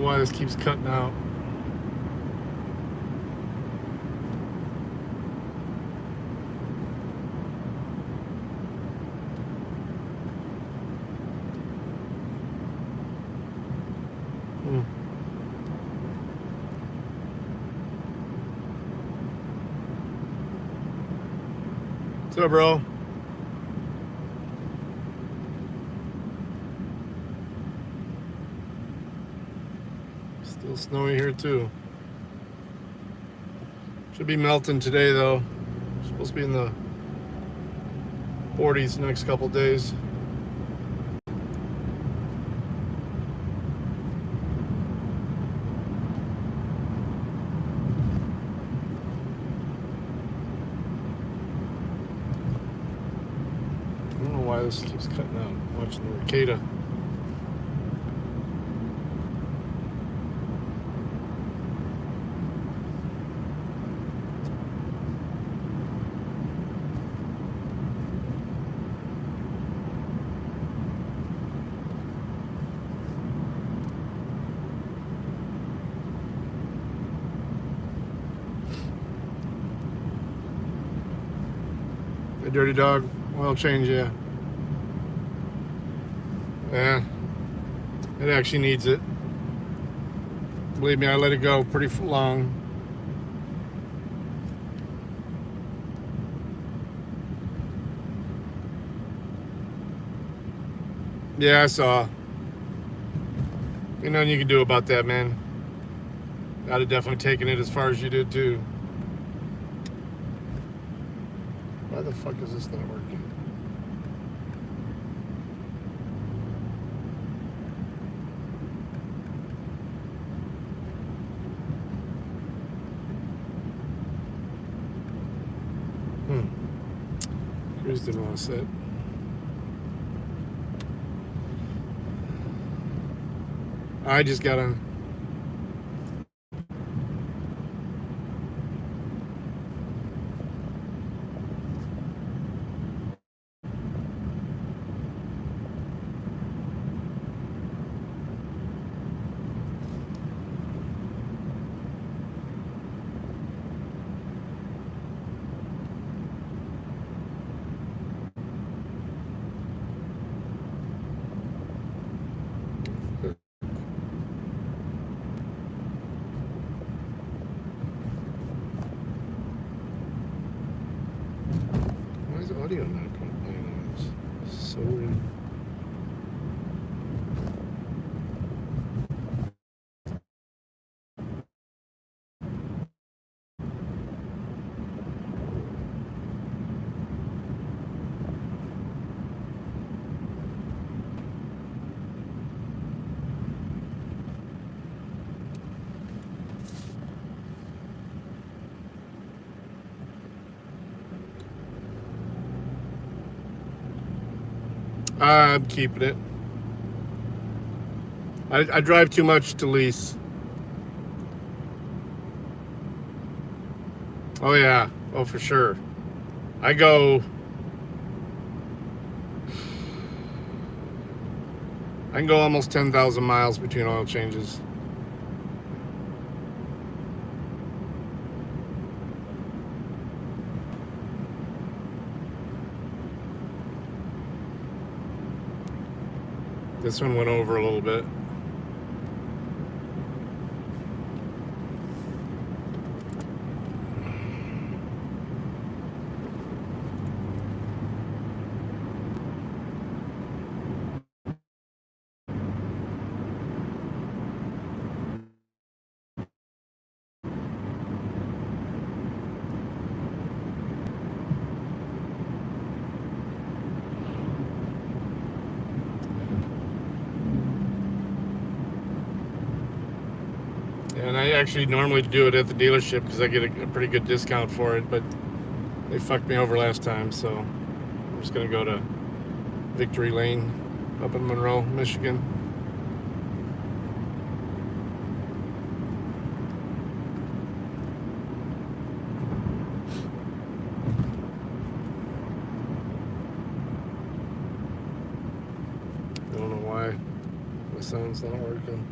know why this keeps cutting out. What's up, bro? Still snowy here too. Should be melting today though. Supposed to be in the 40s the next couple days. I don't know why this keeps cutting out. I'm watching the Ricada. Hey, Dirty Dog, oil change, yeah. Yeah, it actually needs it. Believe me, I let it go pretty long. Yeah, I saw. Ain't nothing you can do about that, man. I'd have definitely taken it as far as you did too. Why the fuck is this not working? Cruise didn't want to set. I just got on. Why is audio not playing on this? This is so weird. I'm keeping it. I drive too much to lease. Oh yeah. Oh, for sure. I can go almost 10,000 miles between oil changes. This one went over a little bit. And I actually normally do it at the dealership because I get a pretty good discount for it, but they fucked me over last time, so I'm just gonna go to Victory Lane up in Monroe, Michigan. I don't know why the sound's not working.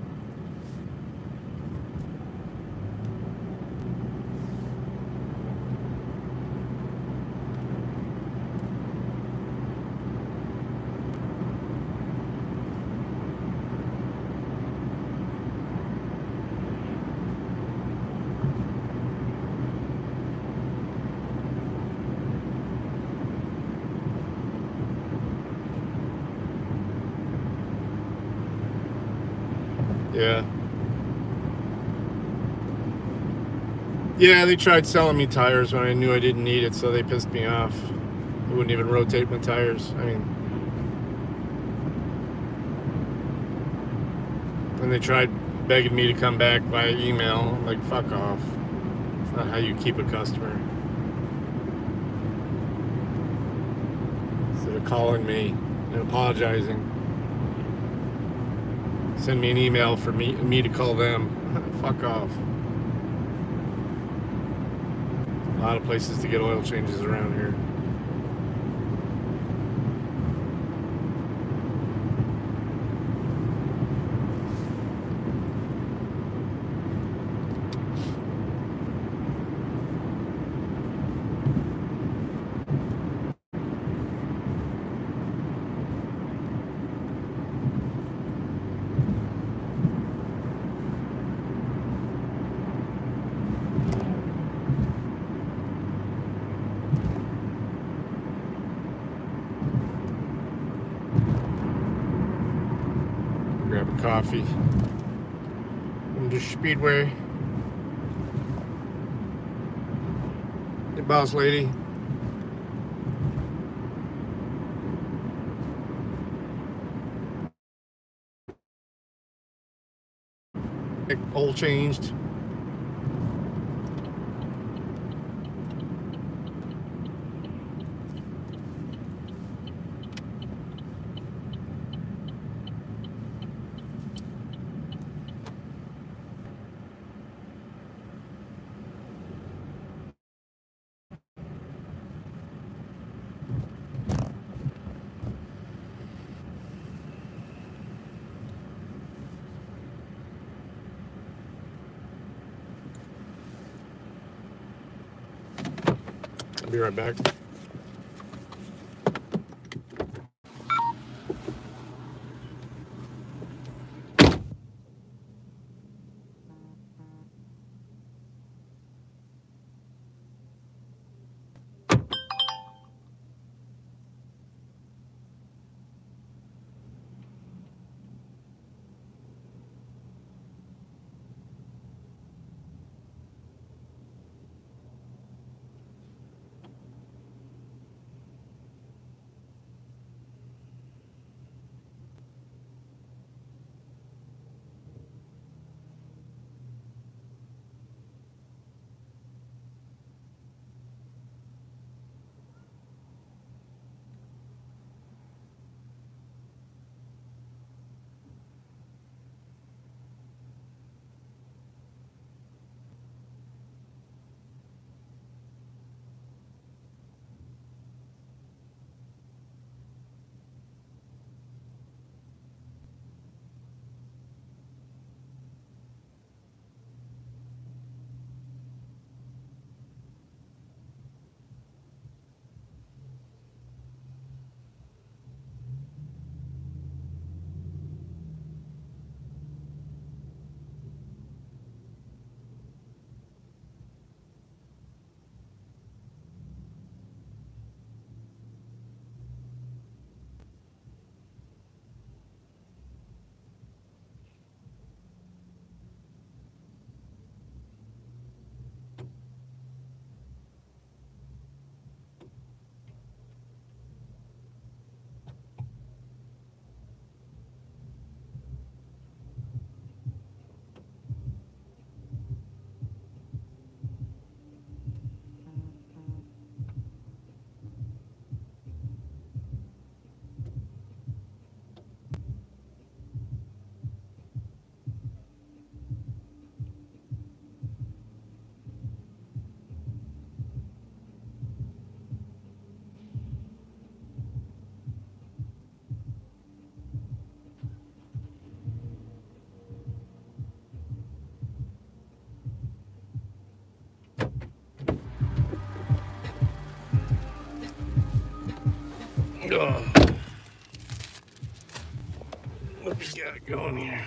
Yeah. Yeah, they tried selling me tires when I knew I didn't need it, so they pissed me off. They wouldn't even rotate my tires. I mean, and they tried begging me to come back via email. I'm like, fuck off. It's not how you keep a customer. Instead of calling me and apologizing, send me an email for me to call them. Fuck off. A lot of places to get oil changes around here. Grab a coffee from the Speedway. Hey, boss lady. Oil changed. I'll be right back. Oh, what we got going here?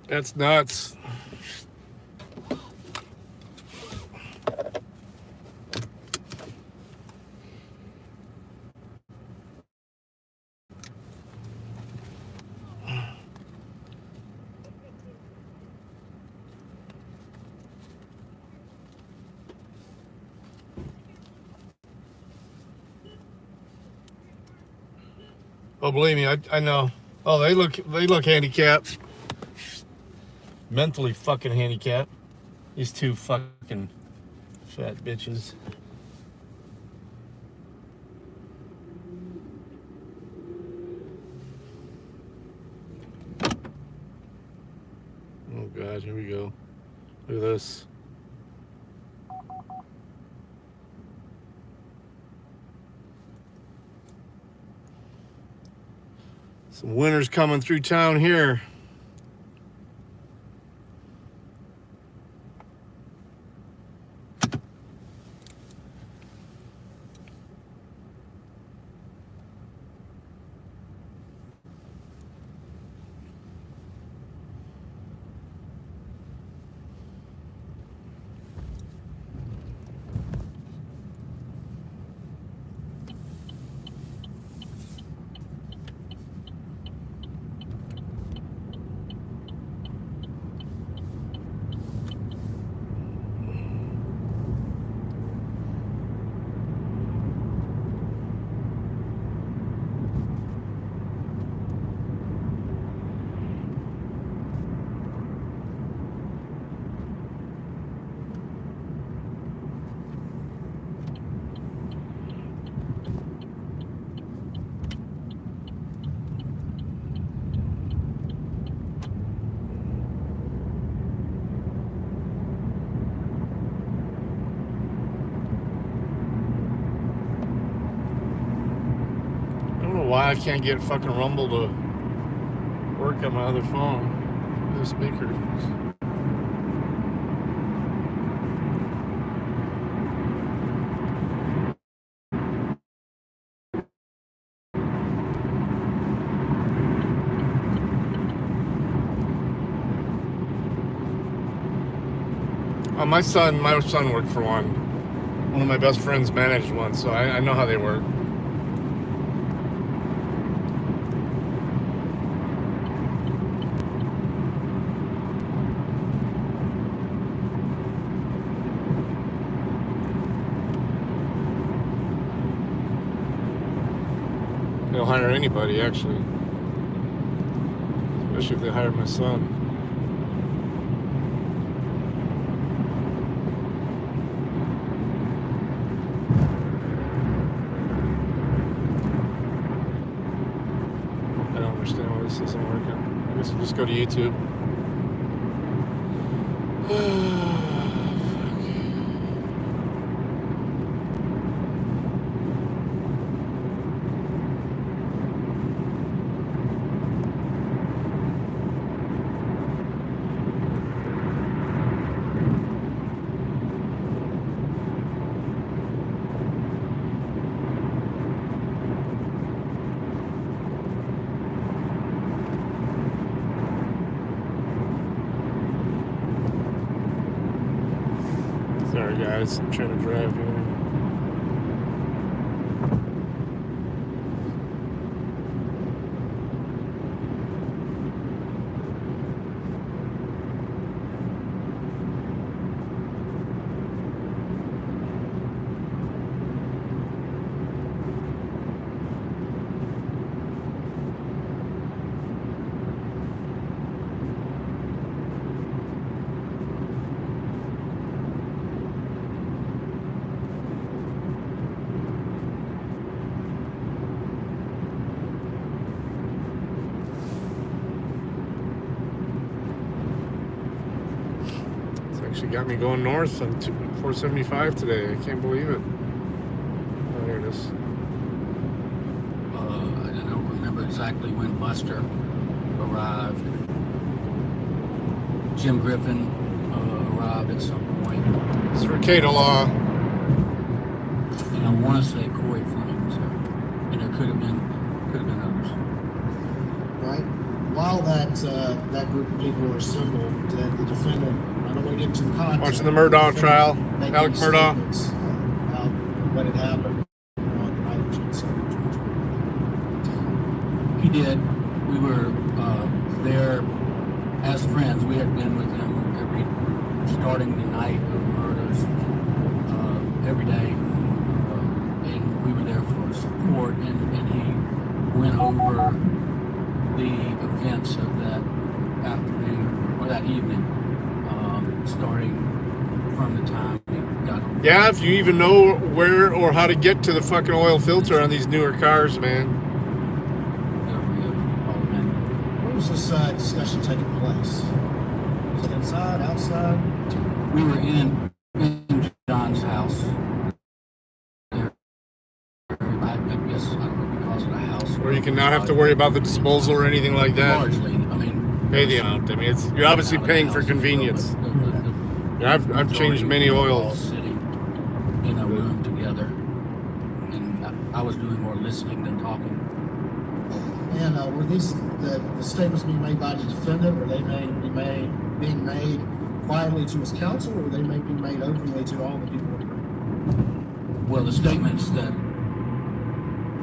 That's nuts. Oh, believe me, I know. Oh, they look handicapped. Mentally fucking handicapped. These two fucking fat bitches. Oh God, here we go. Look at this. Some winter's coming through town here. Why I can't get fucking Rumble to work on my other phone. The speaker. My son worked for one. One of my best friends managed one, so I know how they work. They'll hire anybody, actually. Especially if they hire my son. I don't understand why this isn't working. I guess we'll just go to YouTube. Sorry guys, I'm trying to drive here. Actually got me going north on 475 today. I can't believe it. Oh, there it is. I don't remember exactly when Buster arrived. Jim Griffin arrived at some point. It's Ricada Law. And I want to say Corey Fleming was there. And there could have been others. Right? while that group of people were assembled, did the defendant, I don't want to get into the context. Watching the Murdaugh trial, make Alec any Murdaugh. statements about what had happened on the night of June 7th, 2020. He did. We were there as friends. We had been with him starting the night of murders, every day, and we were there for support. And he went over the events of that afternoon or that evening, starting from the time we got home. Yeah, if you even know where or how to get to the fucking oil filter on these newer cars, man. Where was this discussion taking place? Was it inside, outside? We were in John's house. I guess I don't know if he calls it a house. Where you can not have to worry about the disposal or anything like that. Largely, I mean, Pay the amount. I mean, you're obviously paying for convenience. Yeah, I've changed many all oils. sitting in a room together, and I was doing more listening than talking. And were these the statements being made by the defendant? Were they being made quietly to his counsel, or were they being made openly to all the people in the room? Well, the statements that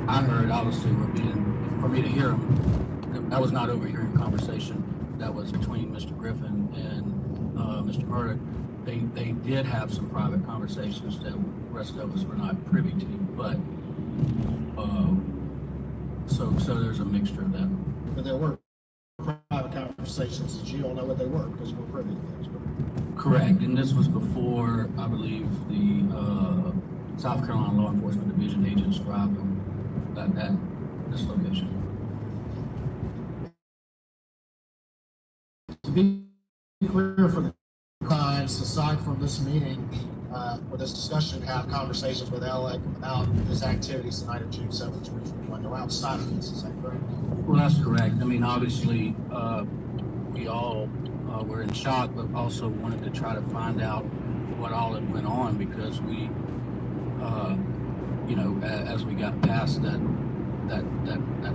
I heard obviously were being, for me to hear them, that was not overhearing conversation. That was between Mr. Griffin and Mr. Murdoch. They did have some private conversations that the rest of us were not privy to, but so there's a mixture of that. But there were private conversations that you don't know what they were because you were privy to those. Correct, and this was before, I believe, the South Carolina Law Enforcement Division agents arrived at this location. To be clear for the clients, aside from this meeting or this discussion, have conversations with Alec about his activities the night of June 7th, 2021, or outside of this, is that correct? Well, that's correct. I mean, obviously, we all were in shock, but also wanted to try to find out what all had went on, because we, as we got past that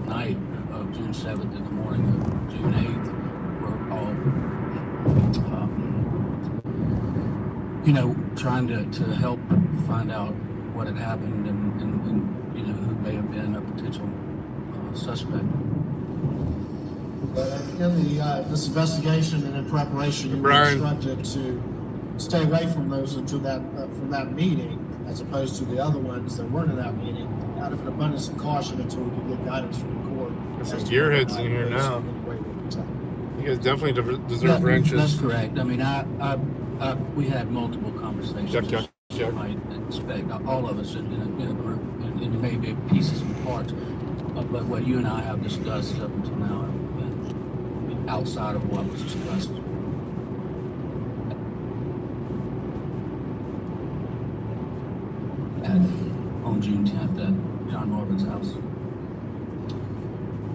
night of June 7th in the morning of June 8th, we're all, trying to help find out what had happened and who may have been a potential suspect. But in this investigation and in preparation, you were instructed to stay away from those until from that meeting, as opposed to the other ones that weren't in that meeting, out of an abundance of caution until we could get guidance from the court. There's some gearheads in here now. You guys definitely deserve wrenches. That's correct. I mean, we had multiple conversations. Check. You might expect all of us in a group, and it may be pieces and parts, but what you and I have discussed up until now have been outside of what was discussed. On June 10th at John Marvin's house.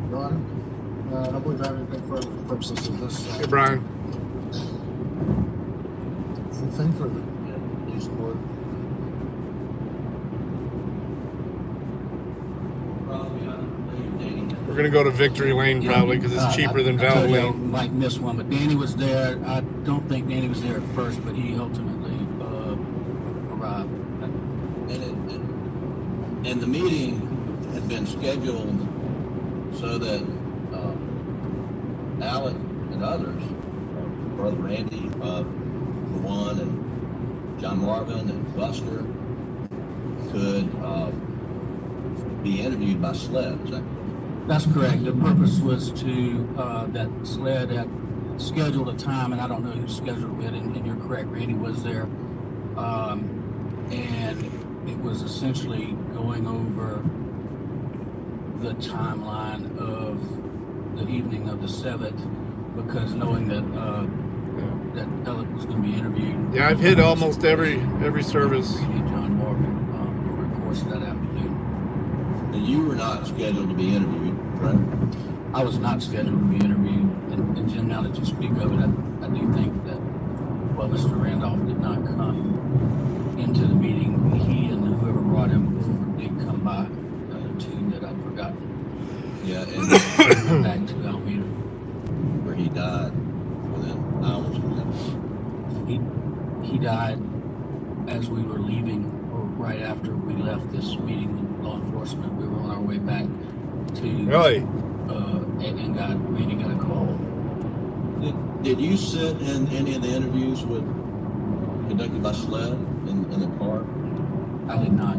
Your Honor, I don't believe I have anything further for purposes of this. Hey, Brian. Anything further? Please, Lord. We're going to go to Victory Lane probably because it's cheaper than Valvoline. Might miss one, but Danny was there. I don't think Danny was there at first, but he ultimately arrived. And the meeting had been scheduled so that Alec and others, Brother Randy, for one, and John Marvin and Buster, could be interviewed by SLED. Is that correct? That's correct. The purpose was to, that SLED had scheduled a time, and I don't know who scheduled it, and you're correct, Randy was there. And it was essentially going over the timeline of the evening of the 7th, because knowing that that Alec was going to be interviewed. Yeah, I've hit almost every service. John Morgan over the course of that afternoon. And you were not scheduled to be interviewed, correct? I was not scheduled to be interviewed, and Jim, now that you speak of it, I do think that while Mr. Randolph did not come into the meeting, he and whoever brought him over did come by, two that I'd forgotten. Yeah, and Back to Alameda. died within hours of that? He died as we were leaving, or right after we left this meeting with law enforcement. We were on our way back to Really? and Randy got a call. Did you sit in any of the interviews conducted by SLED in the car? I did not.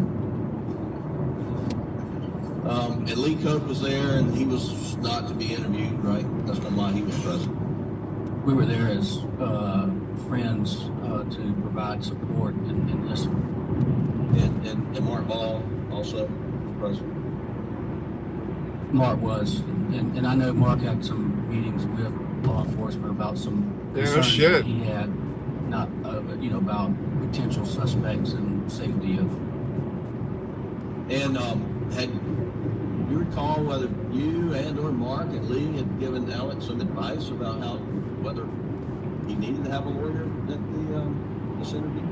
And Lee Cope was there, and he was not to be interviewed, right? That's not why he was present. We were there as friends to provide support and listen. And Mark Ball also was present. Mark was, and I know Mark had some meetings with law enforcement about some concerns shit. that he had, not about potential suspects and safety of. And had you recall whether you and or Mark and Lee had given Alex some advice about whether he needed to have a lawyer at this interview?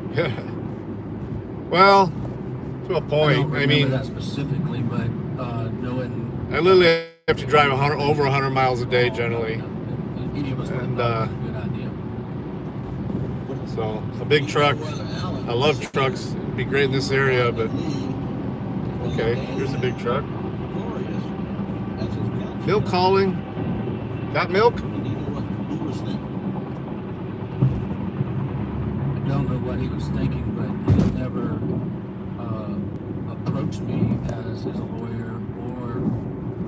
Well, to a I point. don't I remember mean, that specifically, but knowing. I literally have to drive over 100 miles a day generally. Any of us would And, have thought it was a good idea. So a big truck. I love trucks. It'd be great in this area, but okay. Here's a big truck. Milk calling. Got milk? I don't know what he was thinking, but he never approached me as his lawyer or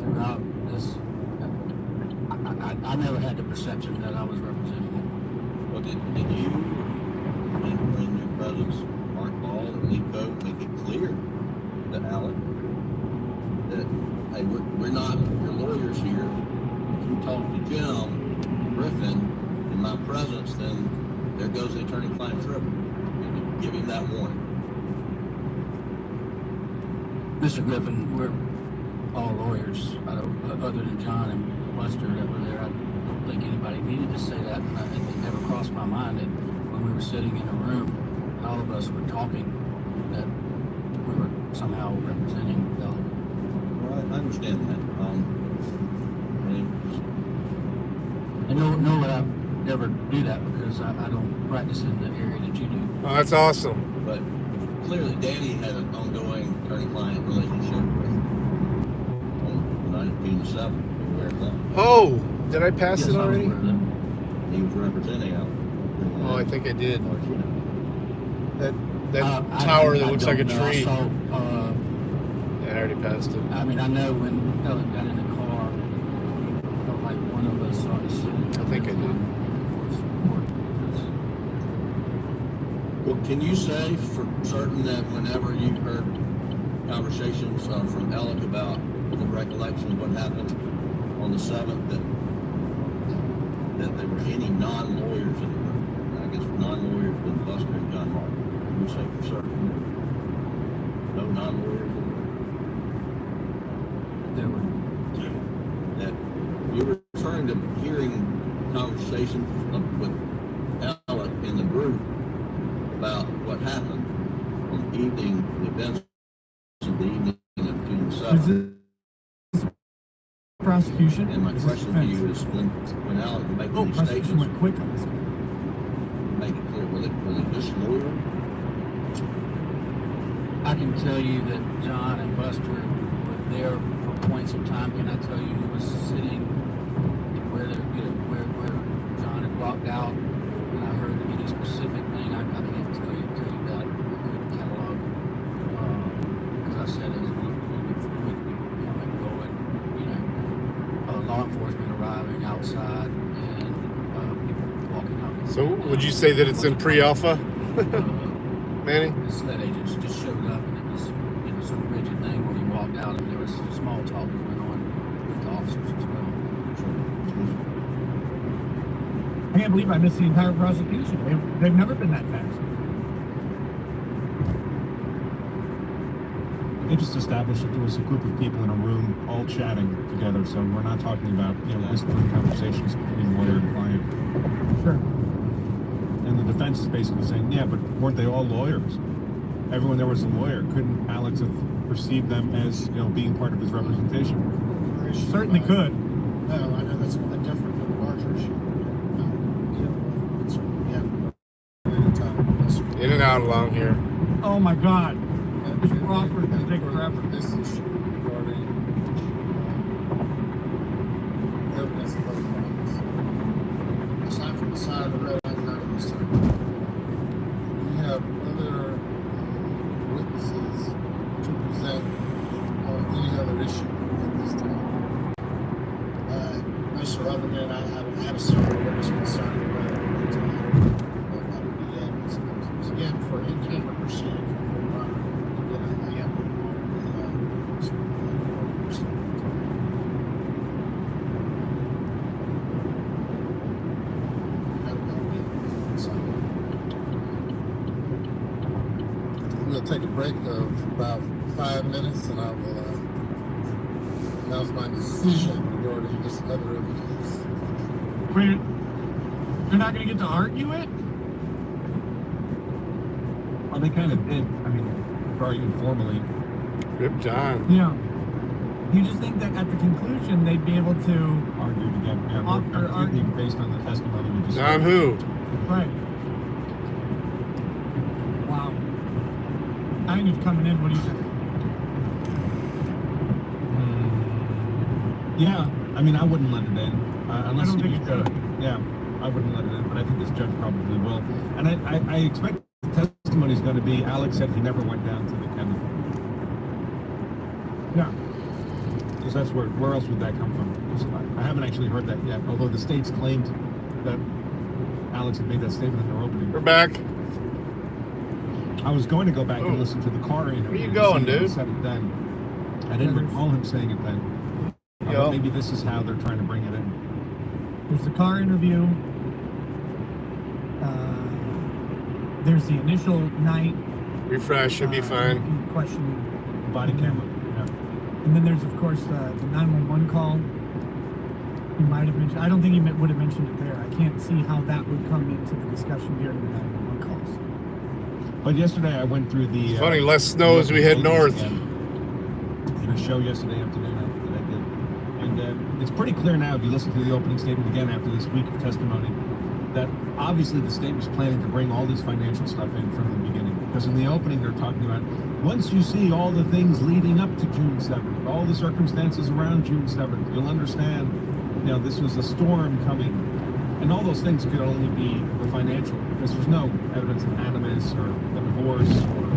throughout this. I never had the perception that I was representing him. Well, did you, in your presence, Mark Ball and Lee Cope, make it clear to Alec that, hey, we're not your lawyers here. If you talk to Jim Griffin in my presence, then there goes the attorney-client trip. Give him that warning. Mr. Griffin, we're all lawyers. I don't, other than John and Buster that were there, I don't think anybody needed to say that. And it never crossed my mind that when we were sitting in a room and all of us were talking, that we were somehow representing Alec. Well, I understand that. And know that I never do that because I don't practice in the area that you do. Oh, that's awesome. But clearly, Danny had an ongoing attorney-client relationship with June 7th. Aware of that? Oh, did I pass Yes, it I was already? aware of that. He was representing Alec. Oh, I think I did. As far as you know. That I tower that looks don't like a know. I tree. saw, Yeah, I already passed it. I mean, I know when Alec got in the car, felt like one of us started sitting. I think I did. Well, can you say for certain that whenever you heard conversations from Alec about the recollection of what happened on the 7th, that there were any non-lawyers in the room? I guess non-lawyers been Buster and John Martin. Can you say for certain? No non-lawyers in the room? There were. That you're referring to hearing conversations with Alec in the group about what happened on the events of the evening of June 7th. Is this prosecution? And my Is this question to defense? you is when Alec would make Oh, these prosecution statements, went quick on this one. make it clear, were they disloyal? I can tell you that John and Buster were there for points of time. Can I tell you who was sitting and where John had walked out? And I heard any specific thing. I can't tell you that. I couldn't catalog because I said it was a little bit fluid, coming, going. Law enforcement arriving outside and people walking out. So would you say that it's in pre-alpha, Manny? The SLED agents just showed up and it was some rigid thing where he walked out and there was small talk going on with the officers as well. I can't believe I missed the entire prosecution. They've never been that fast. They just established that there was a group of people in a room all chatting together, so we're not talking about, whispering conversations between lawyer and client. Sure. And the defense is basically saying, yeah, but weren't they all lawyers? Everyone there was a lawyer. Couldn't Alex have perceived them as, being part of his representation? Certainly could. No, I know that's a little bit different than the larger issue. around along here. Oh my God. This Crawford is gonna take forever. This issue regarding evidence of other crimes. Aside from the side of the red light, not in this time. We have other witnesses to present on any other issue at this time. No, sir, other than I have a several witness from the side of the red light time. That would be it. Again, for in-camera proceedings, we'll take a break of about 5 minutes, and I will announce my decision regarding this other evidence. Wait, you're not gonna get to argue it? Well, they kind of did. I mean, probably informally. Rip John. Yeah. You just think that at the conclusion they'd be able to, Argued again. Yeah, Argue. based on the testimony we just John who? right? Wow. I think it's coming in. What do you think? Yeah, I mean, I wouldn't let it in unless I don't think you could. Yeah, I wouldn't let it in, but I think this judge probably will. And I expect the testimony is going to be Alex said he never went down to the chemical. Yeah. Because that's where else would that come from? 'Cause I haven't actually heard that yet. Although the states claimed that Alex had made that statement in their opening. We're back. I was going to go back and listen to the car interview. Where you to going, see if he dude? Said it then. I didn't recall him saying it then. Yo. Maybe this is how they're trying to bring it in. There's the car interview. There's the initial night. Refresh, should be fine. Questioning. Body camera. Yeah. And then there's, of course, the 911 call. He might have mentioned, I don't think he would have mentioned it there. I can't see how that would come into the discussion during the 911 calls. But yesterday I went through the... It's funny, less snow as we head north. In a show yesterday afternoon that I did. And it's pretty clear now, if you listen to the opening statement again after this week of testimony, that obviously the state was planning to bring all this financial stuff in from the beginning. Because in the opening they're talking about, once you see all the things leading up to June 7th, all the circumstances around June 7th, you'll understand, you know, this was a storm coming. And all those things could only be the financial, because there's no evidence of animus or a divorce or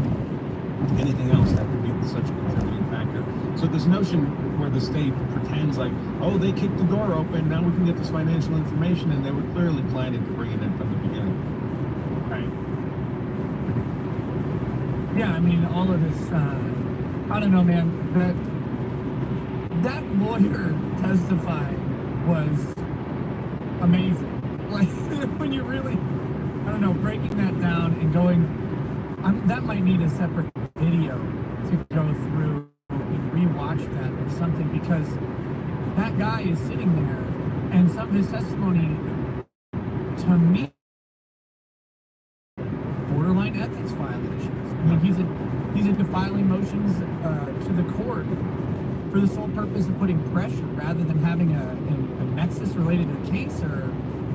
anything else that could be such a contributing factor. So this notion where the state pretends like, oh, they kicked the door open, now we can get this financial information, and they were clearly planning to bring it in from the beginning. Right. Yeah, I mean, all of this, I don't know, man, that lawyer testifying was amazing. Like, when you really, I don't know, breaking that down and going, that might need a separate video to go through and rewatch that or something, because that guy is sitting there and some of his testimony, to me, borderline ethics violations. I mean, he's into filing motions to the court for the sole purpose of putting pressure rather than having a nexus related to the case. Or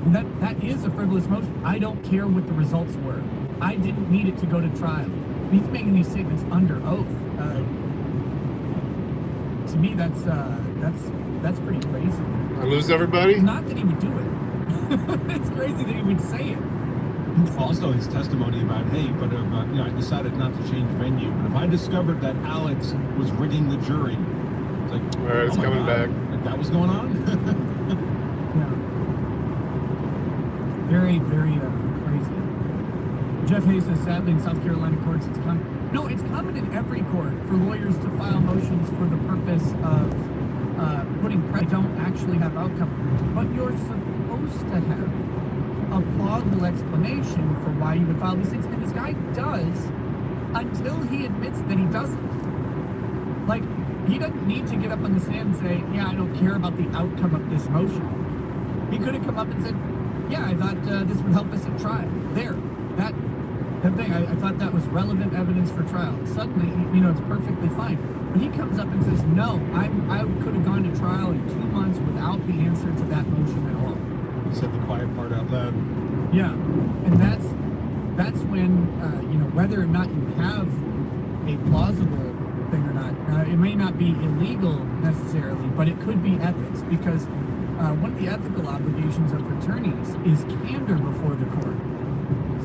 that is a frivolous motion. I don't care what the results were. I didn't need it to go to trial. He's making these statements under oath. To me, that's pretty crazy. I lose everybody? Not that he would do it. It's crazy that he would say it. Also, his testimony about, hey, but I decided not to change venue. But if I discovered that Alex was rigging the jury, it's like, All right, it's my coming God, back. like that was going on. Yeah. Very, very crazy. Jeff Hayes says, sadly, in South Carolina courts, it's common. No, it's common in every court for lawyers to file motions for the purpose of putting pressure. They don't actually have outcome. But you're supposed to have a plausible explanation for why you would file these things. And this guy does, until he admits that he doesn't. Like, he doesn't need to get up on the stand and say, yeah, I don't care about the outcome of this motion. He could have come up and said, yeah, I thought this would help us at trial. There, that thing, I thought that was relevant evidence for trial. Suddenly, it's perfectly fine. But he comes up and says, no, I could have gone to trial in 2 months without the answer to that motion at all. He said the quiet part out loud. Yeah, and that's when, whether or not you have a plausible thing or not, it may not be illegal necessarily, but it could be ethics, because one of the ethical obligations of attorneys is candor before the court.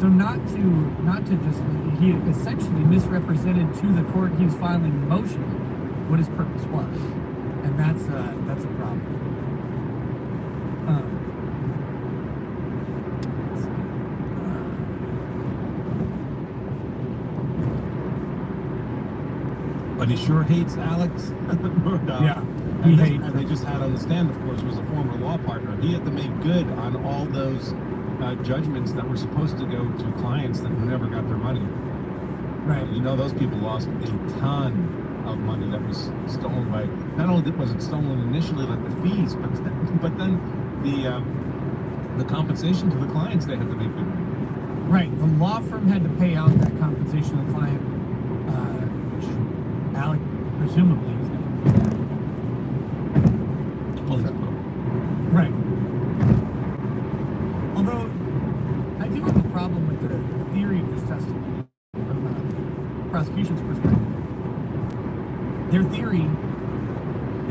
So not to just, he essentially misrepresented to the court he's filing the motion what his purpose was, and that's a problem. Let's see. But he sure hates Alex. No doubt. Yeah, And he hates and they just had on the stand, of course, was a former law partner. He had to make good on all those judgments that were supposed to go to clients that never got their money. Right. Those people lost a ton of money that was stolen by. Not only was it stolen initially, like the fees, but then the compensation to the clients they had to make good. Right. The law firm had to pay out that compensation to the client, which Alec presumably was never paid back. Right. Although, I do have a problem with the theory of this testimony from the prosecution's perspective. Their theory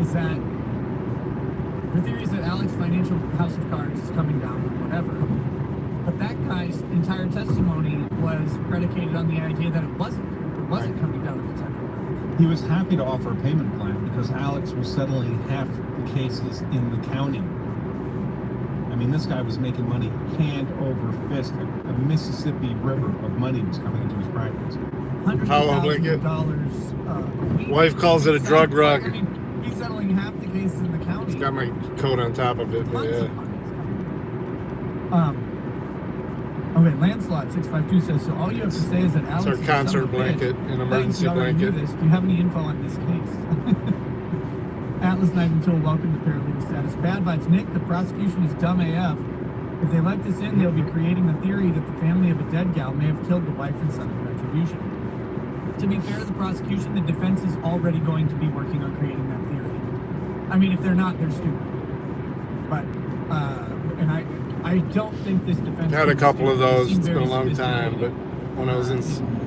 is that Alex's financial house of cards is coming down or whatever. But that guy's entire testimony was predicated on the idea that it wasn't coming down at the time of the murder. He was happy to offer a payment plan because Alex was settling half the cases in the county. I mean, this guy was making money hand over fist. A Mississippi River of money was coming into his practice. $100,000 a week. Wife calls it a drug rug. I mean, he's settling half the cases in the county. It's got my coat on top of it, but Tons yeah. of money is coming in. Okay, Lancelot 652 says, so all you have to say is that Alex It's our is a concert son of a bitch. blanket, an Thanks, emergency you already knew blanket. this. Do you have any info on this case? Atlas Knight until welcome to paralegal status. Bad vibes. Nick, the prosecution is dumb AF. If they let this in, they'll be creating the theory that the family of a dead gal may have killed the wife and son in retribution. To be fair to the prosecution, the defense is already going to be working on creating that theory. I mean, if they're not, they're stupid. But, and I don't think this defense... I had a couple of those. It's It's been a long time, but when I was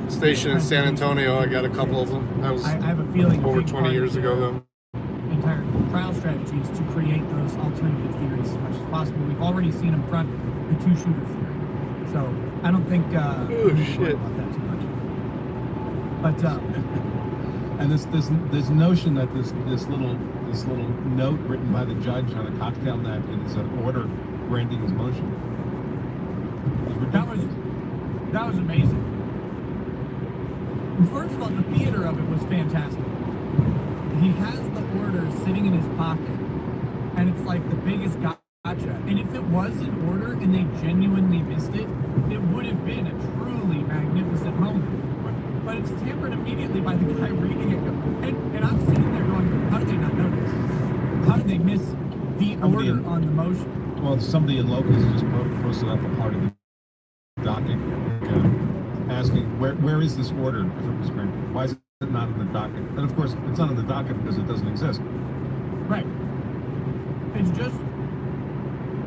stationed in San Antonio, I got a couple of them. That was I have a feeling over a big 20 part years of ago, their though. entire trial strategy is to create those alternative theories as much as possible. We've already seen them front the two-shooter theory, so I don't think we need to worry shit. about that too much. But And this notion that this little note written by the judge on a cocktail napkin is an order granting his motion. that was amazing. And first of all, the theater of it was fantastic. He has the order sitting in his pocket, and it's like the biggest gotcha. And if it was in order and they genuinely missed it, it would have been a truly magnificent moment. But it's tampered immediately by the guy reading it. And I'm sitting there going, how did they not notice? How did they miss the order on the motion? Well, somebody in locals just posted up a part of the docket asking, where is this order if it was granted? Why is it not in the docket? And of course, it's not in the docket because it doesn't exist. Right.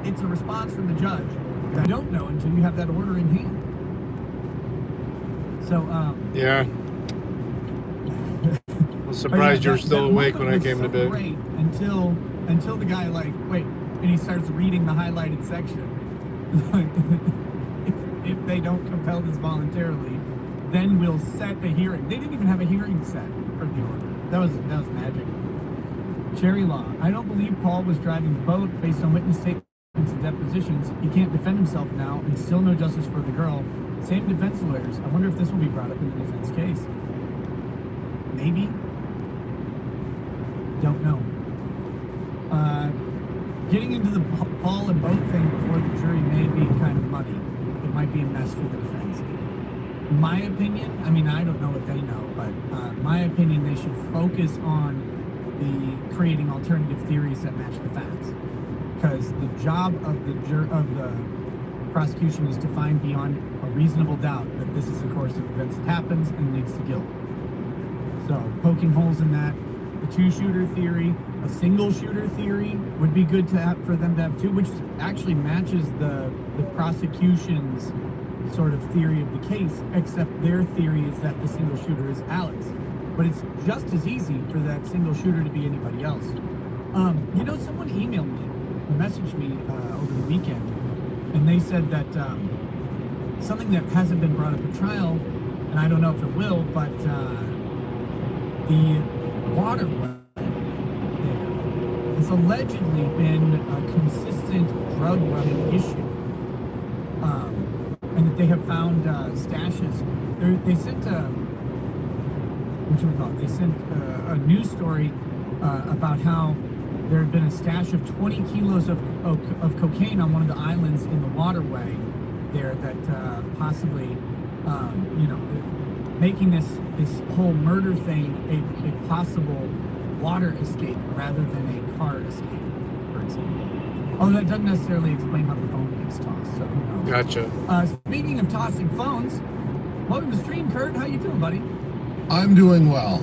It's a response from the judge that you don't know until you have that order in hand. So, Yeah. I was surprised you were still awake when I came to bed. Great until the guy and he starts reading the highlighted section. if they don't compel this voluntarily, then we'll set the hearing. They didn't even have a hearing set for the order. That was magic. Cherry Law. I don't believe Paul was driving the boat based on witness statements and depositions. He can't defend himself now, and still no justice for the girl. Same defense lawyers. I wonder if this will be brought up in the defense case. Maybe. Don't know. Getting into the Paul and boat thing before the jury may be kind of muddy. It might be a mess for the defense. My opinion, I mean, I don't know what they know, but my opinion, they should focus on the creating alternative theories that match the facts. Because the job of the prosecution is to find beyond a reasonable doubt that this is a course of events that happens and leads to guilt. So poking holes in that, the two-shooter theory, a single-shooter theory would be good to have for them to have too, which actually matches the prosecution's sort of theory of the case, except their theory is that the single shooter is Alex. But it's just as easy for that single shooter to be anybody else. You know, someone emailed me, or messaged me over the weekend, and they said that something that hasn't been brought up at trial, and I don't know if it will, but the waterway there has allegedly been a consistent drug running issue. And that they have found stashes. They sent They sent a news story about how there had been a stash of 20 kilos of cocaine on one of the islands in the waterway there that possibly, you know, making this whole murder thing a possible water escape rather than a car escape, for example. Although that doesn't necessarily explain how the phone gets tossed, so who knows. Gotcha. Speaking of tossing phones, welcome to the stream, Kurt. How you doing, buddy? I'm doing well.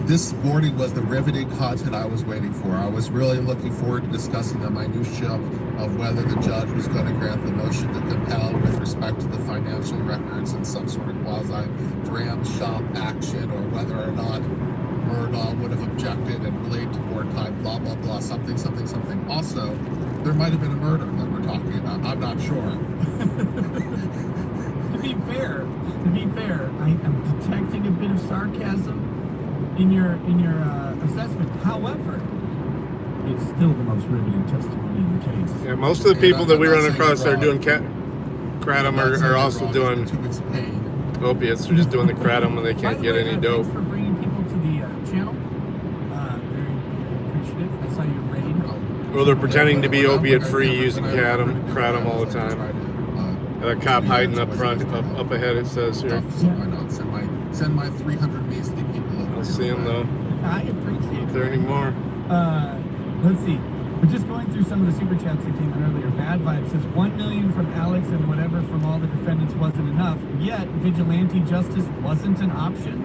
This morning was the riveting content I was waiting for. I was really looking forward to discussing the minutia of whether the judge was going to grant the motion to compel with respect to the financial records and some sort of quasi-dram shop action, or whether or not Murdaugh would have objected and relayed to more time, blah, blah, blah, something. Also, there might have been a murder that we're talking about. I'm not sure. To be fair, I am detecting a bit of sarcasm in your assessment. However, it's still the most riveting testimony in the case. Yeah, most of the people that we run across that are doing kratom are also doing opiates. They're just doing the kratom when they can't get any dope. Thanks for bringing people to the channel. Very appreciative. I saw your raid. Well, they're pretending to be opiate-free using kratom all the time. A cop hiding up front, up ahead, it says here. Why not send my 300 measly people over? I'll see them though. I appreciate If there are any more. Let's see. We're just going through some of the super chats that came in earlier. Bad Vibe says 1 million from Alex and whatever from all the defendants wasn't enough. Yet vigilante justice wasn't an option.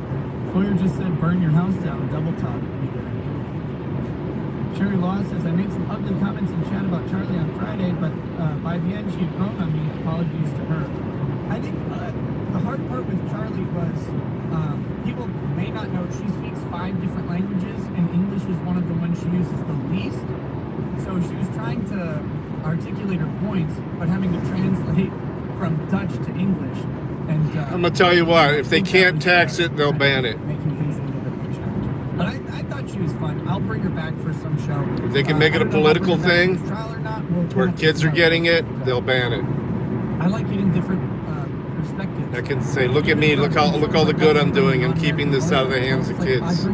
Sawyer just said burn your house down. Double talk. Sherry Law says, I made some ugly comments in chat about Charlie on Friday, but by the end she had grown on me. Apologies to her. I think the hard part with Charlie was people may not know she speaks 5 different languages, and English is one of the ones she uses the least. So she was trying to articulate her points, but having to translate from Dutch to English. And I'm gonna tell you what, if they can't tax it, they'll ban it. Making things a little bit more challenging. But I thought she was fun. I'll bring her back for some show. If they can make it a political thing, where kids are getting it, they'll ban it. I like getting different perspectives. I can say, look at me, look all the good I'm doing and keeping this out of the hands of kids.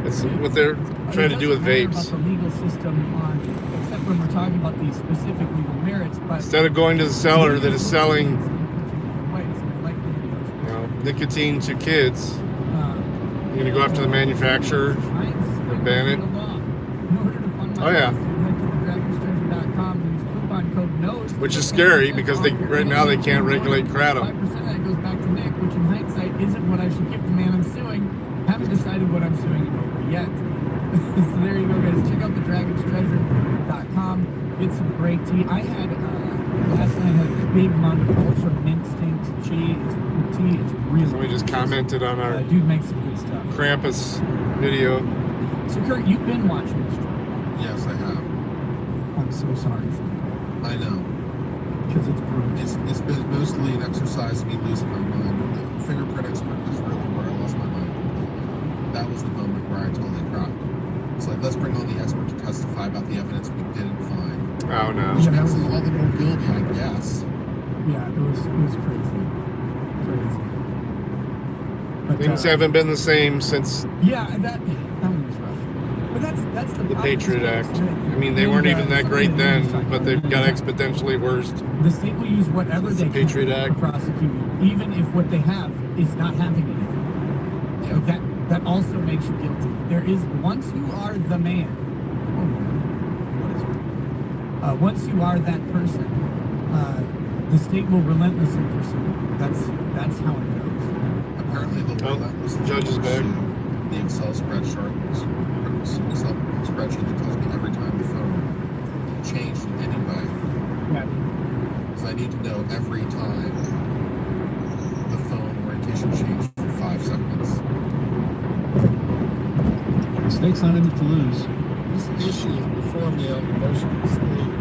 That's what they're trying to do with vapes. About the legal system except when we're talking about the specific legal merits, but Instead of going to the seller that is selling, nicotine to kids, you're gonna go after the manufacturer and ban it. Oh yeah. Which is scary because right now they can't regulate kratom. 5% of that goes back to Nick, which in hindsight isn't what I should give the man I'm suing. Haven't decided what I'm suing him over yet. So there you go, guys. Check out thedragonstreasure.com. Get some great tea. I had last night a big amount of ultra mint stink tea. It's really. Somebody just commented on our dude makes some good stuff. Krampus video. So Kurt, you've been watching this show. Yes, I have. I'm so sorry for you. I know. Because it's brutal. It's been mostly an exercise of me losing my mind. The fingerprint expert was really where I lost my mind. That was the moment where I totally cried. It's like, let's bring on the expert to testify about the evidence we didn't find. Oh no. Which makes them all the more guilty, I guess. Yeah, it was crazy. But, Things haven't been the same since yeah, that one was rough. But that's the Patriot Act. I mean, they weren't even that great then, but they've got exponentially worse. The state will use whatever they can Patriot Act. to prosecute you, even if what they have is not having anything. Yeah. Like that also makes you guilty. There is, once you are the man, or woman, what is it? Once you are that person, the state will relentlessly pursue you. That's how it goes. Apparently, the relentless judge is back. The Excel spreadsheet that tells me every time the phone changed in any way. Yeah. It's like I need to know every time the phone orientation changed for 5 seconds. The state's not in it to lose. This issue is before me on the motion of the state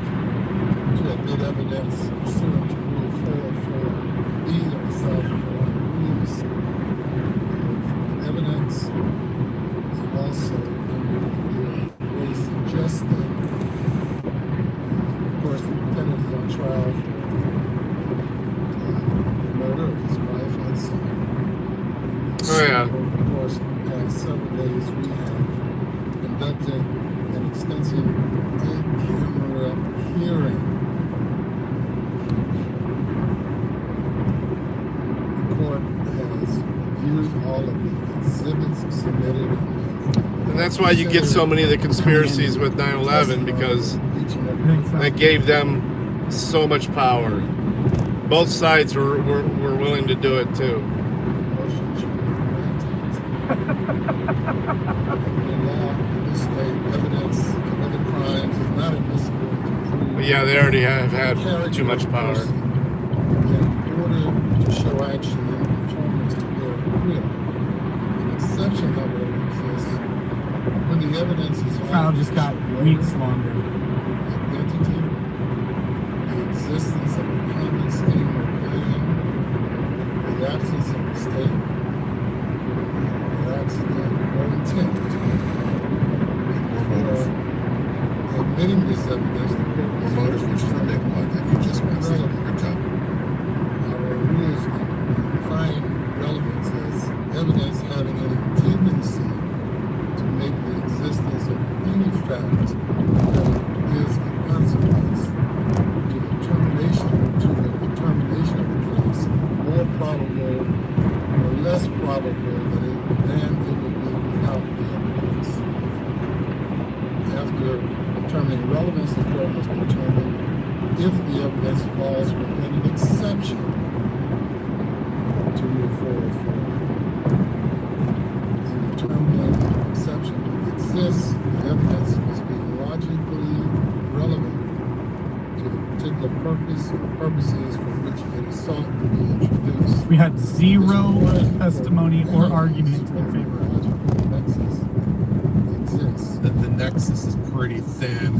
to admit evidence pursuant to Rule 404B of the South Carolina Rules of Evidence, and also under the race and just thing. Of course, the defendant is on trial for the murder of his wife and son. Oh, yeah. Over the course of the past several days, we have conducted an extensive in-camera hearing. The court has reviewed all of the exhibits submitted. And that's why you get so many of the conspiracies with 9/11, because that gave them so much power. Both sides were willing to do it too. Motion should be granted. In law, in this state, evidence of other crimes is not admissible to prove. But yeah, they already have had character too much of a power. person in order to show action in conformance to their will. An exception, however, exists when the evidence is Trial just got weeks longer. identity, the existence of a common scheme or plan, the absence of mistake, or accident or intent. For admitting this evidence, the court Or must motive, which is the big one that you just mentioned. Good job. Our rules define relevance as evidence having any tendency to make the existence of any fact that is of consequence to the determination of the case more probable or less probable than it would be without the evidence. After determining relevance, the court must determine if the evidence falls within an exception to Rule 404. In determining if an exception exists, the evidence must be logically relevant to the particular purpose or purposes for which it is sought to be introduced. We had zero testimony or argument in favor of it. Logical nexus exists. The nexus is pretty thin.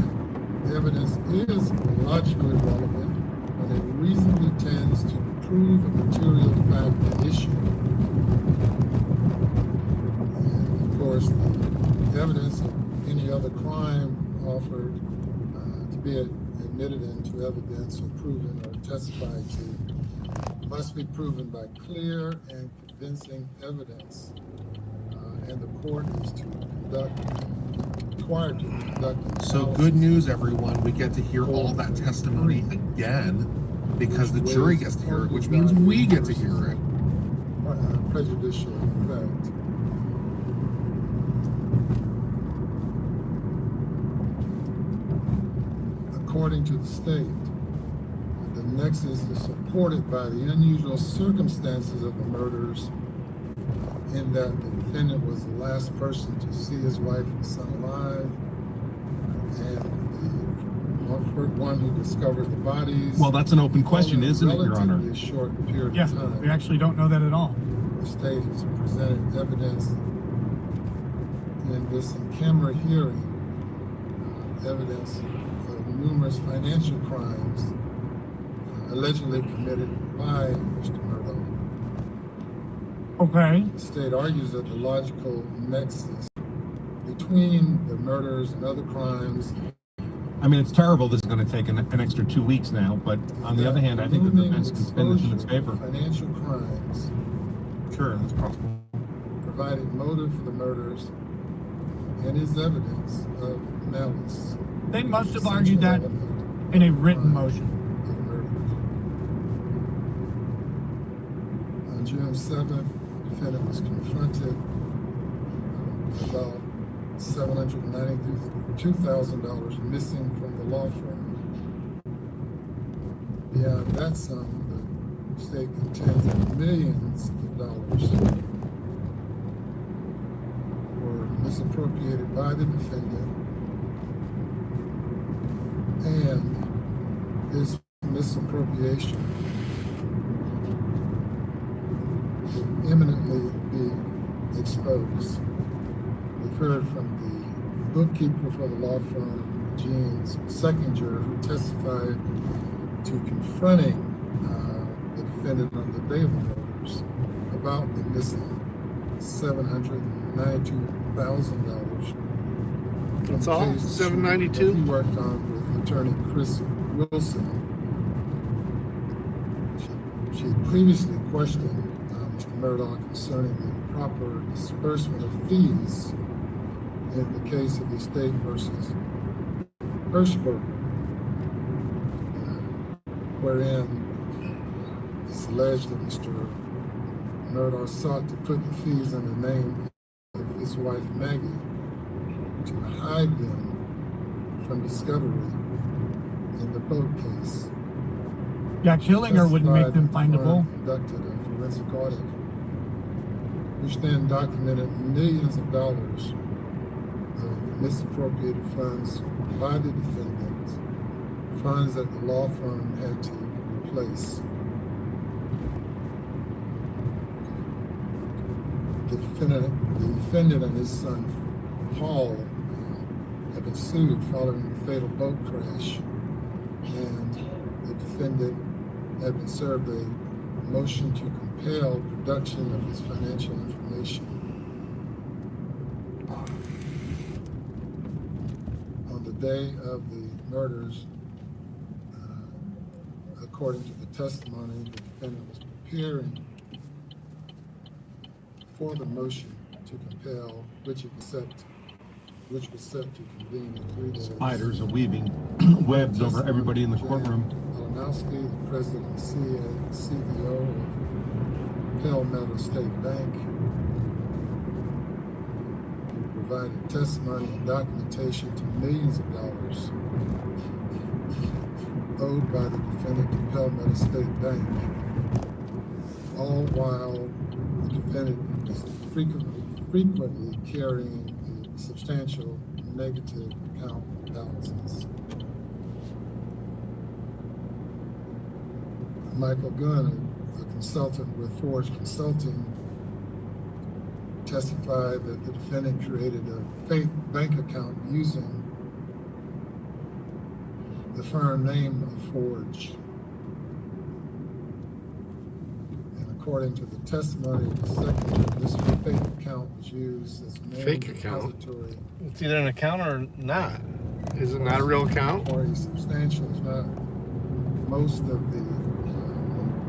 The evidence is logically relevant when it reasonably tends to prove a material fact at issue. And of course, the evidence of any other crime offered to be admitted into evidence or proven or testified to must be proven by clear and convincing evidence. And the court is required to conduct. So good news, everyone. We get to hear all that testimony again because the jury gets to hear it, which means we get to hear it. Prejudicial effect. According to the state, the nexus is supported by the unusual circumstances of the murders, in that the defendant was the last person to see his wife and son alive, and the one who discovered the bodies. Well, that's an open question, isn't it, Your Honor? Relatively short period Yeah, of time. we actually don't know that at all. The state has presented evidence in this in-camera hearing, evidence of numerous financial crimes allegedly committed by Mr. Murdo. Okay. The state argues that the logical nexus between the murders and other crimes. I mean, it's terrible this is going to take an extra 2 weeks now, but on the other hand, I think that the defense can spin this in its favor. Financial crimes Sure, that's possible. provided motive for the murders and is evidence of malice. They must have argued that in a written motion. On June 7th, the defendant was confronted with about $792,000 missing from the law firm. Beyond that sum, the state contends that millions of dollars were misappropriated by the defendant, and this misappropriation will imminently be exposed. We've heard from the bookkeeper for the law firm, Gene's second juror, who testified to confronting the defendant on the day of the murders about the missing $792,000. That's all? $792? He worked on with attorney Chris Wilson. She had previously questioned Mr. Murdaugh concerning the proper disbursement of fees in the case of the estate versus Hirschberger, wherein it's alleged that Mr. Murdaugh sought to put the fees in the name of his wife Maggie to hide them from discovery in the boat case. Yeah, killing her wouldn't make them findable. Conducted a forensic audit, which then documented millions of dollars of misappropriated funds by the defendant, funds that the law firm had to replace. The defendant and his son Paul have been sued following the fatal boat crash, and the defendant had been served a motion to compel production of his financial information. On the day of the murders, according to the testimony, the defendant was preparing for the motion to compel, which was set to convene in 3 days. Spiders are weaving webs over everybody in the courtroom. Malinowski, the president and CEO of Pell Meadow State Bank, who provided testimony and documentation to millions of dollars owed by the defendant to Pell Meadow State Bank, all while the defendant is frequently carrying a substantial negative account balances. Michael Gunn, a consultant with Forge Consulting, testified that the defendant created a fake bank account using the firm name of Forge. According to the testimony of the second, this fake account was used as a main Fake account? depository It's either an account or not. Is it not a real account? for a substantial, if not most of the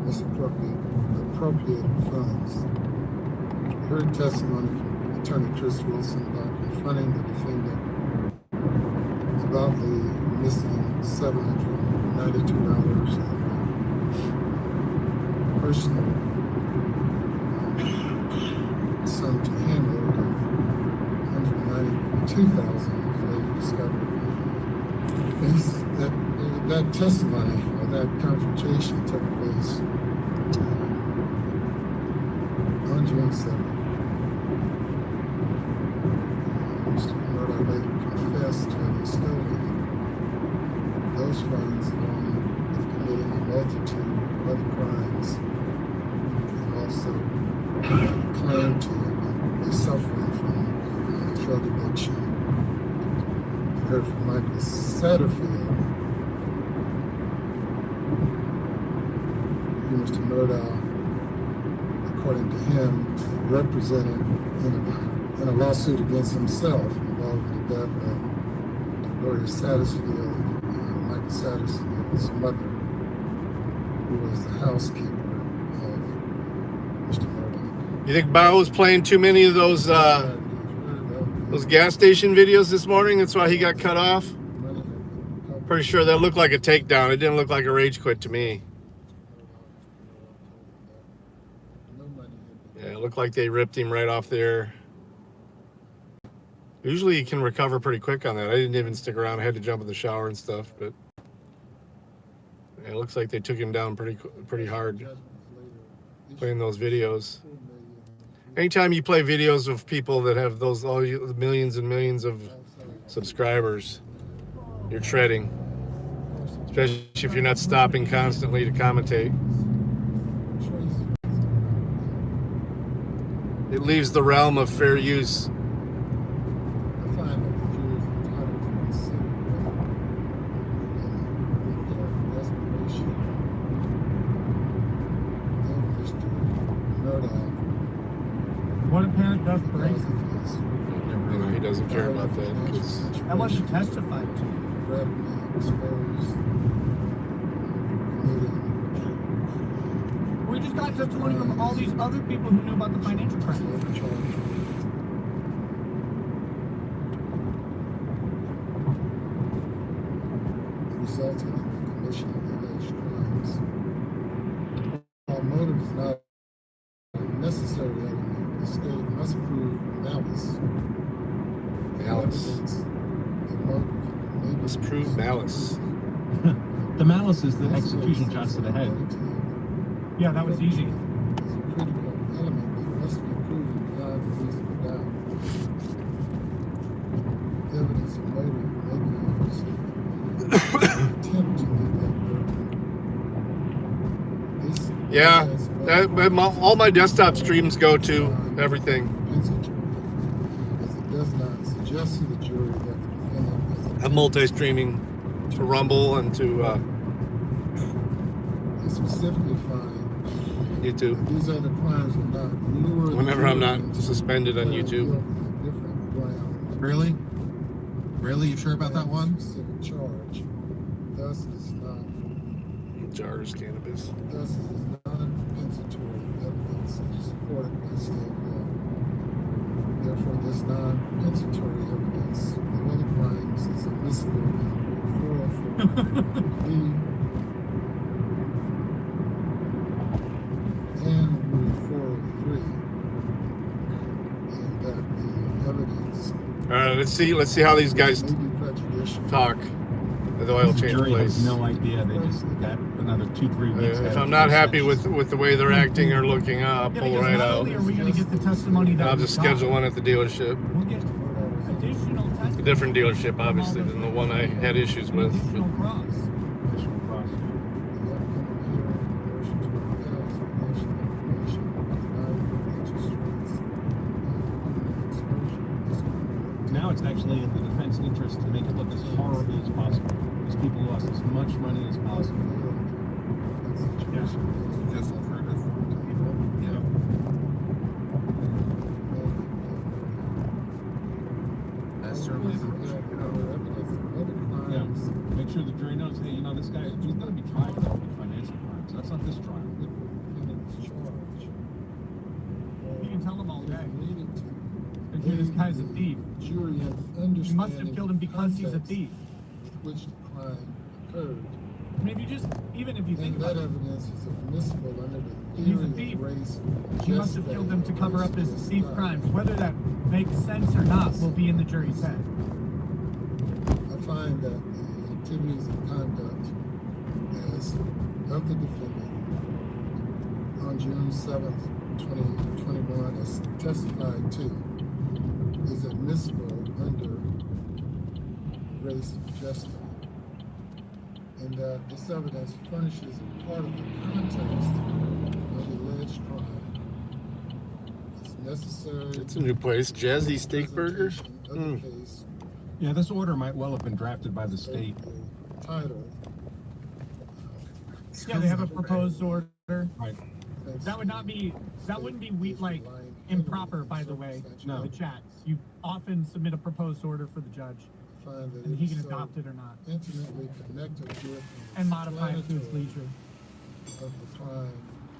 misappropriated funds. I heard testimony from attorney Chris Wilson about confronting the defendant about the missing $792 in personal sum to him of $192,000 later discovered. That testimony or that confrontation took place on June 7th. Mr. Murdaugh later confessed to having stolen those funds along with committing a multitude of other crimes, and also claimed to be suffering from drug addiction. We heard from Michael Satterfield, who Mr. Murdaugh, according to him, represented in a lawsuit against himself involving the death of Gloria Satterfield, Michael Satterfield's mother, who was the housekeeper of Mr. Murdaugh. You think Bao was playing too many of those gas station videos this morning? That's why he got cut off? Pretty sure that looked like a takedown. It didn't look like a rage quit to me. Yeah, it looked like they ripped him right off there. Usually you can recover pretty quick on that. I didn't even stick around. I had to jump in the shower and stuff, but yeah, it looks like they took him down pretty hard playing those videos. Anytime you play videos of people that have those millions and millions of subscribers, you're treading. especially if you're not stopping constantly to commentate. It leaves the realm of fair use. I find that the jury is entitled to consider whether in their desperation of Mr. Murdoch What apparent because desperation? of his He doesn't care about that because That wasn't testified to. readily exposed committing We just got testimony from all these other people who knew about the financial crimes. resulting in the commission of alleged crimes. While motive is not a necessary element, the state must prove malice. Malice. Evidence of motive may be let's prove malice. The malice is the execution shots to the head. Yeah, that was easy. Is a critical element that must be proven beyond a reasonable doubt. Evidence of motive may be used in an attempt to meet that burden. This Yeah, has all my desktop streams go to everything. compensatory, as it does not suggest to the jury that the defendant has I'm multi-streaming to Rumble and to They specifically find YouTube. that these other crimes will not lure the Whenever I'm jury not into suspended on pleading YouTube. guilty on different grounds. Really? Really? You sure about that one? Specific charge. Thus is not Jars cannabis. thus is non-compensatory evidence supported by state law. Therefore, this non-compensatory evidence of other crimes is admissible in Rule 404B and Rule 403, and that the evidence All right, let's see how these guys may be prejudicial. talk. The oil The change jury has place. no idea. They just got another 2-3 weeks. If I'm not happy with the way they're acting or looking, I'll Yeah, pull because right not out. only are we going to get the testimony that I'll we just got, schedule one at the dealership. we'll get additional testimony. A different dealership, obviously, than the one I had issues with. Additional cross. Additional cost. The upcoming hearing in relation to Bell's financial information, denial of interest rates, and exposure to this criminal Now it's actually in the defense interest to make it look as horrible as possible. These people lost as much money as possible. That situation is Just occurred with- Yeah. That's certainly the route you go. Yeah. Make sure the jury knows, hey, this guy, he's going to be tried for financial crimes. That's not this trial. You can tell them all day. Needed to. That this guy's a thief. Jury has You understanding must have killed him because he's a context thief. with which the crime occurred. I mean, if you just, even if you think And about that it, evidence is admissible under the He's a theory thief. of race. he must have killed him to cover up his justice, thief crimes. Whether that makes sense or not will be in the jury's head. I find that the activities and conduct as of the defendant on June 7th, 2021, as testified to, is admissible under race justice, and that this evidence furnishes a part of the context of the alleged crime. It's necessary. It's a new place, Jazzy Steak Burger. presentation of the case Yeah, this order might well have been drafted by the state state. the title. Yeah, they have a proposed order. Right. That would not be, that wouldn't be improper, by the way. No. The chat. You often submit a proposed order for the judge, Find that and it he is can so adopt it or not, intimately connected with and modify it to his explanatory leisure. of the crime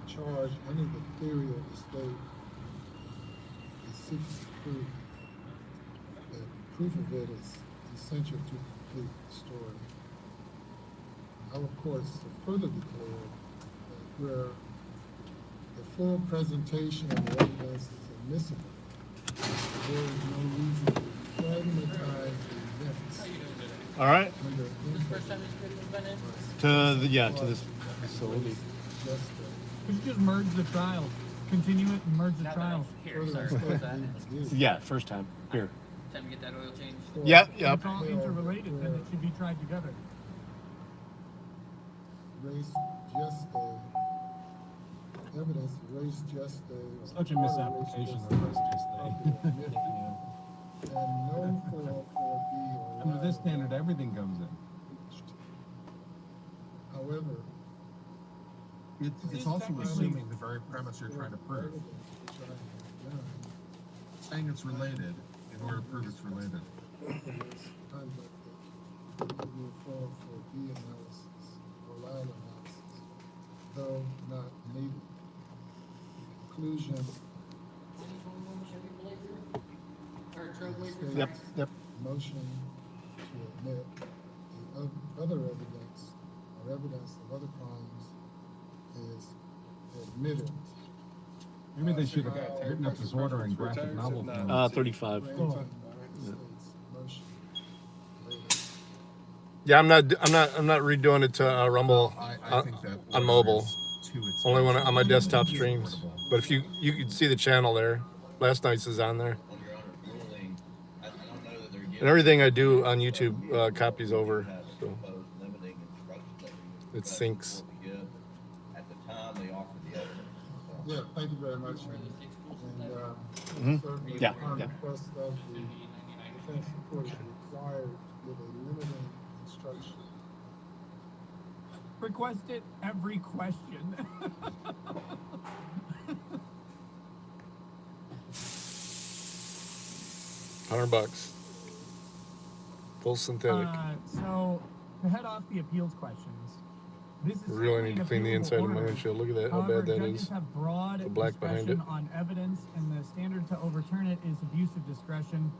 charged under the theory of the state is seeks to prove that proof of it is essential to complete the story. Our courts have further declared that where the full presentation of the evidence is admissible, there is no reason to fragmentize the events All right. under To this facility. We should just merge the trials. Continue it and merge the trials. Yeah, first time. Here. Time to get that oil changed. Yep, It's all interrelated, then it should be tried together. race just evidence to raise just Such a misapplication of race just and no 404B or Under this standard, everything comes in. However, It's also assuming the very premise you're trying to prove. Saying it's related in order to prove it's related. Though not needed. Conclusion. Yep. Motion to admit the other evidence or evidence of other crimes is admitted. Maybe they should have written up this order in graphic novel form. 35. Motion. Yeah, I'm not redoing it to Rumble I think that on mobile. is too expensive. Only when on my desktop streams. But if you can see the channel there. Last night's is on there. On your Honor ruling, I don't know that they're giving. And everything I do on YouTube copies over. So Proposed limiting instructions that we it syncs. give. At the time they offered the evidence. Yeah, thank you very much. Mhm. Certainly Yeah, upon yeah. request of the defense, the court is required to give a limiting instruction. Request it every question. $100. Full synthetic. So to head off the appeals questions, this is We really certainly need to an clean the appealable inside of my order. windshield. Look at that, how However, bad that judges is. have broad The black behind discretion it. on evidence, and the standard to overturn it is abuse of discretion.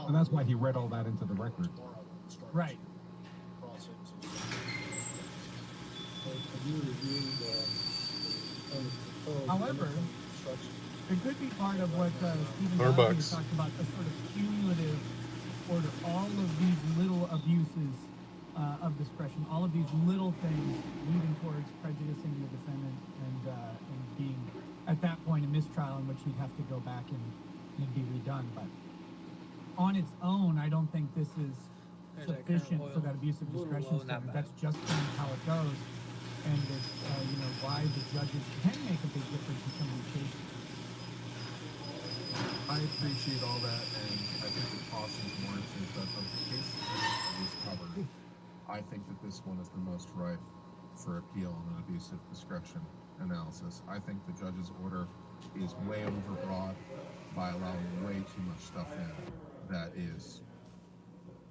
And that's why he read all that into the record. Right. So can you review the proposed However, limiting instruction? it could be part of what Stephen $100. Dawkins talked about, a sort of cumulative order. All of these little abuses of discretion, all of these little things leading towards prejudicing the defendant and being, at that point, a mistrial in which he'd have to go back and be redone. But on its own, I don't think this is sufficient for that abuse of discretion standard. That's just how it goes. And it's, why the judges can make a big difference in some of these cases. I appreciate all that, and I think the caution is warranted, but of the cases that is covered, I think that this one is the most ripe for appeal on an abuse of discretion analysis. I think the judge's order is way overbroad by allowing way too much stuff in that is.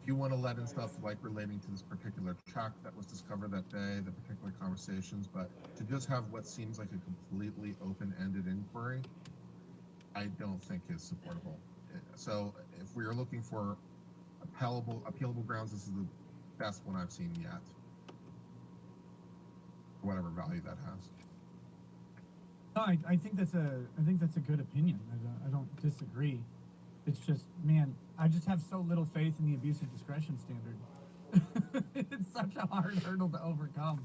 If you want to let in stuff like relating to this particular check that was discovered that day, the particular conversations, but to just have what seems like a completely open-ended inquiry, I don't think is supportable. So if we are looking for appealable grounds, this is the best one I've seen yet. Whatever value that has. No, I think that's a good opinion. I don't disagree. It's just, man, I just have so little faith in the abuse of discretion standard. It's such a hard hurdle to overcome.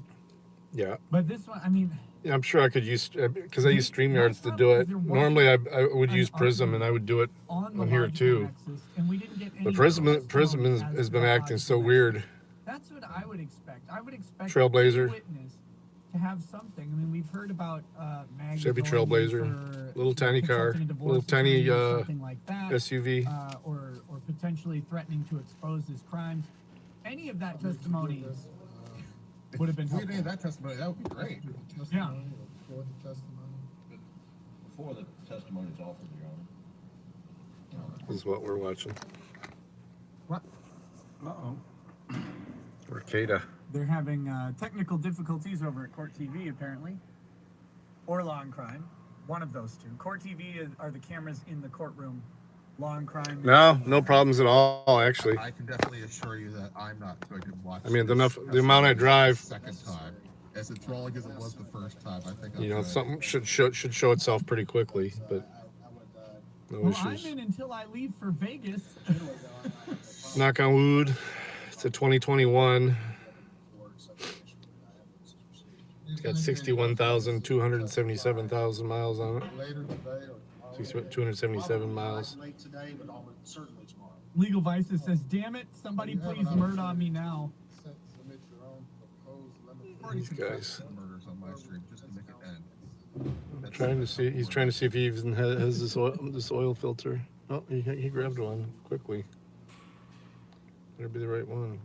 Yeah. But this one, I mean, Yeah, I'm sure I could use, because I use StreamYards to do it. Normally I would use Prism and I would do it on here too. Nexus, and we didn't get any But Prism testimony has as been to acting odds so of weird. Nexus. That's what I would expect. I would expect Trailblazer. any witness to have something. I mean, we've heard about Maggie Chevy going Trailblazer, for, little tiny car, consulting a divorce little tiny attorney or something like that, SUV. or potentially threatening to expose his crimes. Any of that testimony would have been If we helpful. did that testimony, that would be great. Yeah. Before the testimony. Before the testimony is offered, Your Honor. This is what we're watching. What? Uh-oh. Arcada. They're having technical difficulties over at Court TV, apparently. Or Law and Crime. One of those two. Court TV are the cameras in the courtroom. Law and Crime. No problems at all, actually. I can definitely assure you that I'm not going to watch. I mean, this the amount I drive, second time, as enthralling as it was the first time, I think. I'm you know, good. something should show itself pretty quickly, but no Well, I'm issues. in until I leave for Vegas. Knock on wood. It's a 2021. It's got 61,277,000 miles on it. Later today or tomorrow. 277 miles. Late today, but certainly tomorrow. Legal Vices says, damn it, somebody please murder on me now. Submit your own proposed limiting already He's guys. murders on my street just to make it end. That's Trying to how see. it He's works. trying to see if he even has this oil filter. Oh, he grabbed one quickly. Better be the right one.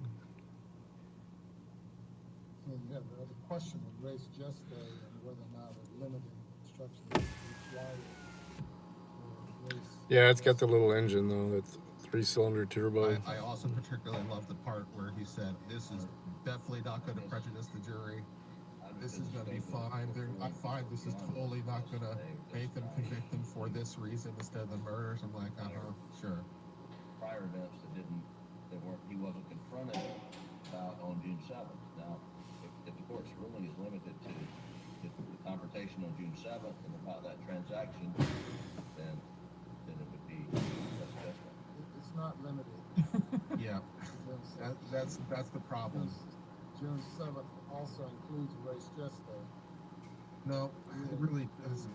And yeah, the question was raised yesterday and whether or not a limited instruction is required for race. Yeah, it's got the little engine though. That's 3-cylinder turbo. I also particularly love the part where he said, "This is definitely not going to prejudice the jury. This is going to be fine. I find this is totally not going to make them convict them for this reason instead of the murders." I'm like, sure. Prior events he wasn't confronted about on June 7th. Now, if the court's ruling is limited to the confrontation on June 7th and about that transaction, then it would be that's judgment. It's not limited. Yeah, that's the problem. June 7th also includes race just day. No, it really doesn't.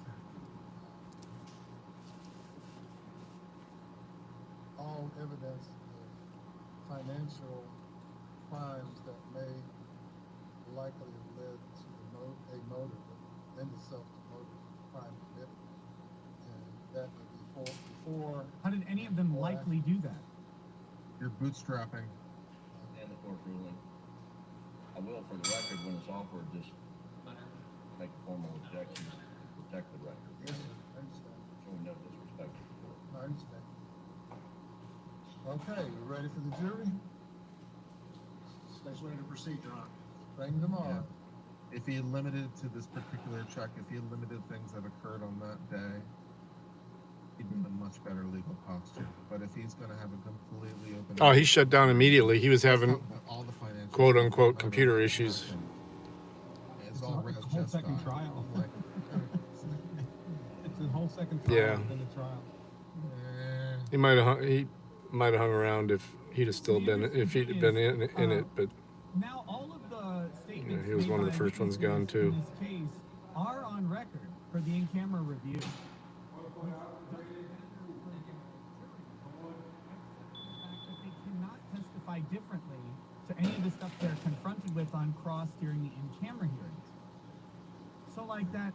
All evidence of financial crimes that may likely have led to a motive, lend itself to motive for the crime committed. And that may be before. How did any of them likely do that? You're bootstrapping. And the court ruling. I will, for the record, when it's offered, just make a formal objection to protect the record. Yes, sir. I understand. Showing no disrespect to the court. I understand. Okay, you ready for the jury? State's ready to proceed, Your Honor. Bring them on. If he limited to this particular check, if he limited things that occurred on that day, he'd be in a much better legal posture. But if he's going to have a completely open... Oh, he shut down immediately. He was having all the financial quote unquote computer issues. It's all It's a res whole just second on. trial. Like, It's a whole second trial Yeah. within the trial. He might have hung around if he'd have still been in it, but Now, all of the statements he was made one of the by first ones gone, witnesses too. in this case are on record for the in-camera review. They cannot testify differently to any of the stuff they're confronted with on cross during the in-camera hearings. So, like that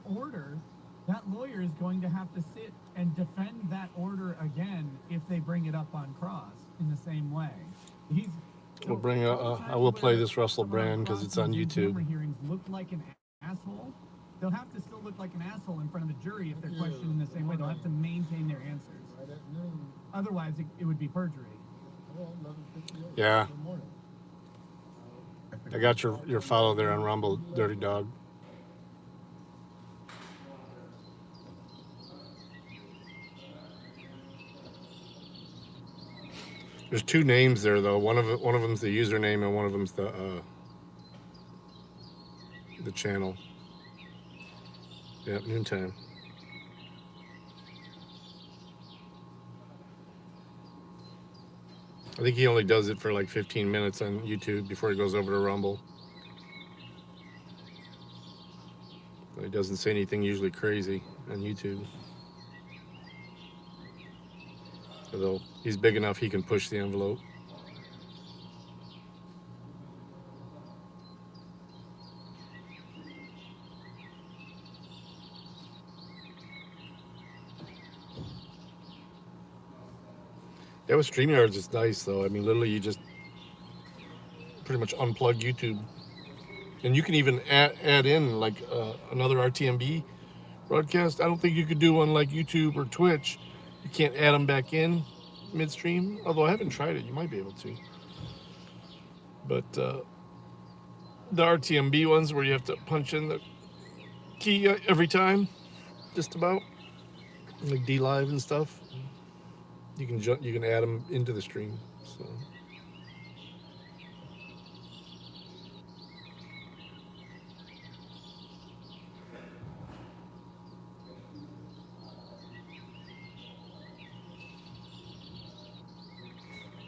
order, that lawyer is going to have to sit and defend that order again if they bring it up on cross in the same way. We'll bring I will play this Russell Brand because it's on YouTube. Hearings look like an asshole. They'll have to still look like an asshole in front of the jury if they're questioned in the same way. They'll have to maintain their answers. Right at noon. Otherwise, it would be perjury. Well, 11:58 Yeah. in the morning. I got your follow there on Rumble, Dirty Dog. There's two names there though. One of them's the username and one of them's the channel. Yep, noontime. I think he only does it for like 15 minutes on YouTube before he goes over to Rumble. He doesn't say anything usually crazy on YouTube. Although he's big enough, he can push the envelope. Yeah, with StreamYards, it's nice though. I mean, literally, you just pretty much unplug YouTube, and you can even add in like another RTMB broadcast. I don't think you could do one like YouTube or Twitch. You can't add them back in midstream. Although I haven't tried it, you might be able to. But the RTMB ones where you have to punch in the key every time, just about like DLive and stuff. You can add them into the stream. So.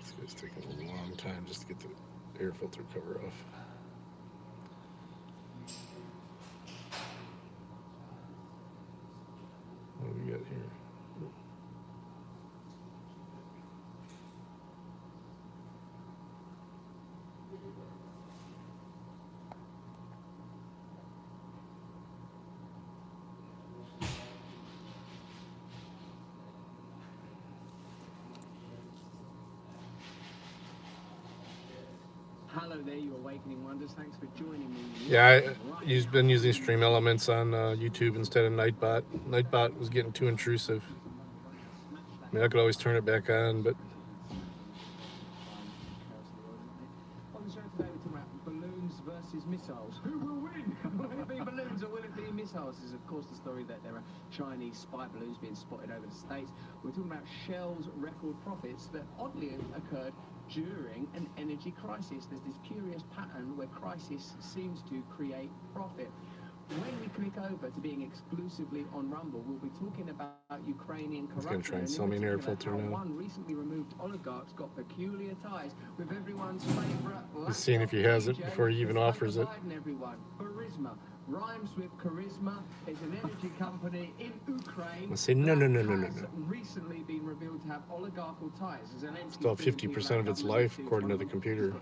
This guy's taking a long time just to get the air filter cover off. What do we got here? Hello there, you awakening wonders. Thanks for joining me. Yeah, I've been using Stream Elements on YouTube instead of Nightbot. Nightbot was getting too intrusive. I mean, I could always turn it back on, but On the show today, we're talking about balloons versus missiles. Who will win? Will it be balloons or will it be missiles? This is, of course, the story that there are Chinese spy balloons being spotted over the States. We're talking about Shell's record profits that oddly occurred during an energy crisis. There's this curious pattern where crisis seems to create profit. When we click over to being exclusively on Rumble, we'll be talking about Ukrainian corruption. He's gonna try and sell me an air filter now. One recently removed oligarch's got peculiar ties with everyone's favourite. he's seeing if he has it before he even offers it. Everyone, Barisma rhymes with charisma. It's an energy company in Ukraine. I say no. Has recently been revealed to have oligarchical ties. Still 50% of its life, according to the computer.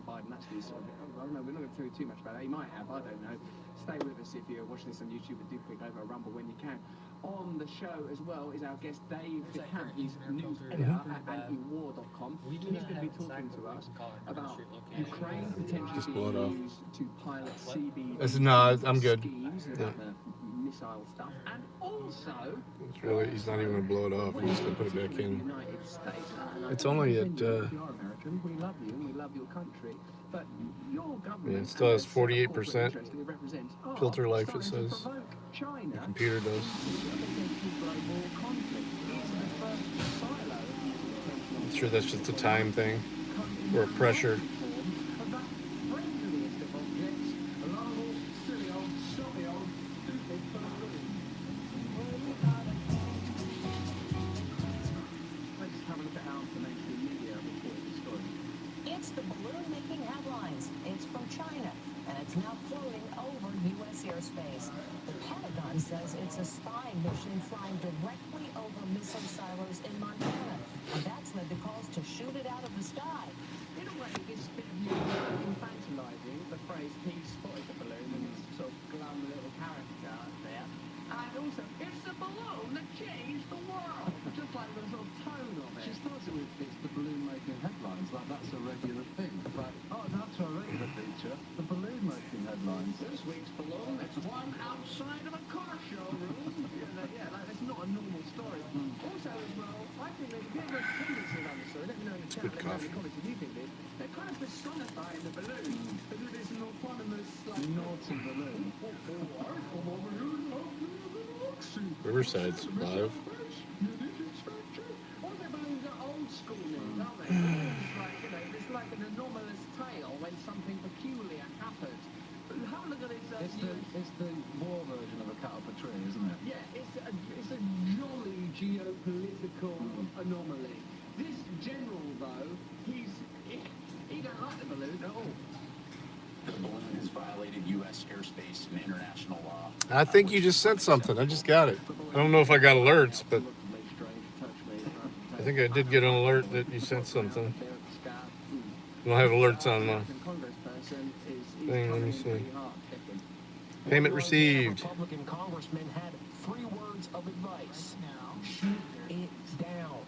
Biden actually sort of, oh, no, we're not going to tell you too much about it. He might have, I don't know. Stay with us if you're watching this on YouTube, and do click over Rumble when you can. On the show as well is our guest Dave DeCamp. He's news editor at antiwar.com. He's going to be talking to us about Ukraine potentially being used to pilot CB. No, I'm good. Schemes about the missile stuff, and also It's really, he's not even gonna blow it off. He's just gonna put it back in. United States. It's only at You're American. We love you and we love your country, but your government. Yeah, it still has 48% interest that it represents are filter life, it starting to says. provoke China. The computer does. to a potential global conflict. It's the first silo of potential I'm sure that's just a time thing or pressure. of that friendliest of objects, a lot of old silly old soppy old stupid balloon. Let's have a look at how the mainstream media reported the story. It's the balloon making headlines. It's from China, and it's now floating over U.S. airspace. The Pentagon says it's a spy mission flying directly over missile silos in Montana, and that's led to calls to shoot it out of the sky. In a way, this bit of you infantilizing the phrase "he spotted the balloon" and his sort of glum little character there. And also, it's the balloon that changed the world. Just like the sort of tone of it. She starts it with it's the balloon making headlines, like that's a regular thing. Like, oh, that's a regular feature, the balloon making headlines. This week's balloon, it's one outside of a car showroom. Yeah, like, that's not a normal story. Also, as well, I think there's a bit of a tendency around the story. Let me know in the chat, let me know in the comments if you think this. They're kind of personifying the balloon. Because it's an autonomous, like... Naughty balloon. Riverside's live. All their balloons are old school names, aren't they? It's like an anomalous tale when something peculiar happens. But have a look at this. It's the war version of a cat up a tree, isn't it? Yeah, it's a jolly geopolitical anomaly. This general, though, he don't like the balloon at all. The balloon has violated U.S. airspace and international law. I think you just sent something. I just got it. I don't know if I got alerts, but I think I did get an alert that you sent something. I don't have alerts on the thing. Let me see. Payment received. Republican congressman had 3 words of advice. Shoot it down.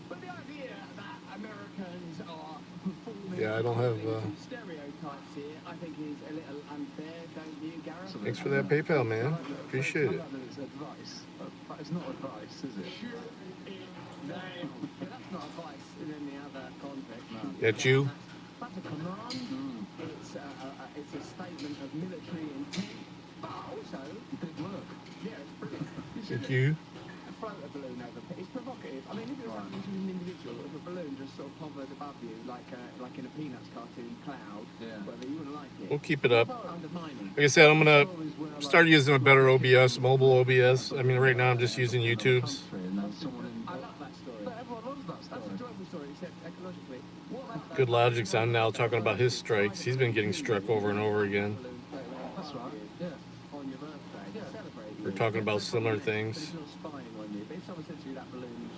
But the idea that Americans are performing Yeah, I don't have. stereotypes here, I think is a little unfair, don't you, Gareth? Thanks for that PayPal, man. Appreciate I it. like that it's advice, but it's not advice, is it? Shoot it down. But that's not advice in any other context. No. That's you. That's a command. It's a statement of military intent, but also Big work. yeah, it's brilliant. Thank you. Float a balloon over. It's provocative. I mean, if it was happening to an individual, if a balloon just sort of hovered above you, like in a Peanuts cartoon cloud, Yeah. whether you wouldn't like it. We'll keep it up. Undermining. Like I said, I'm gonna start using a better OBS, mobile OBS. I mean, right now I'm just using YouTube's. And then someone in I love that story. But everyone loves that That's a story. joyful story, except ecologically. What about Good Logic's on now talking about his strikes. He's been getting struck over and over again. That's right, yeah. On your birthday, Yeah. celebrate. We're talking about similar But things. if you're spying on you, but if someone said to you that balloon's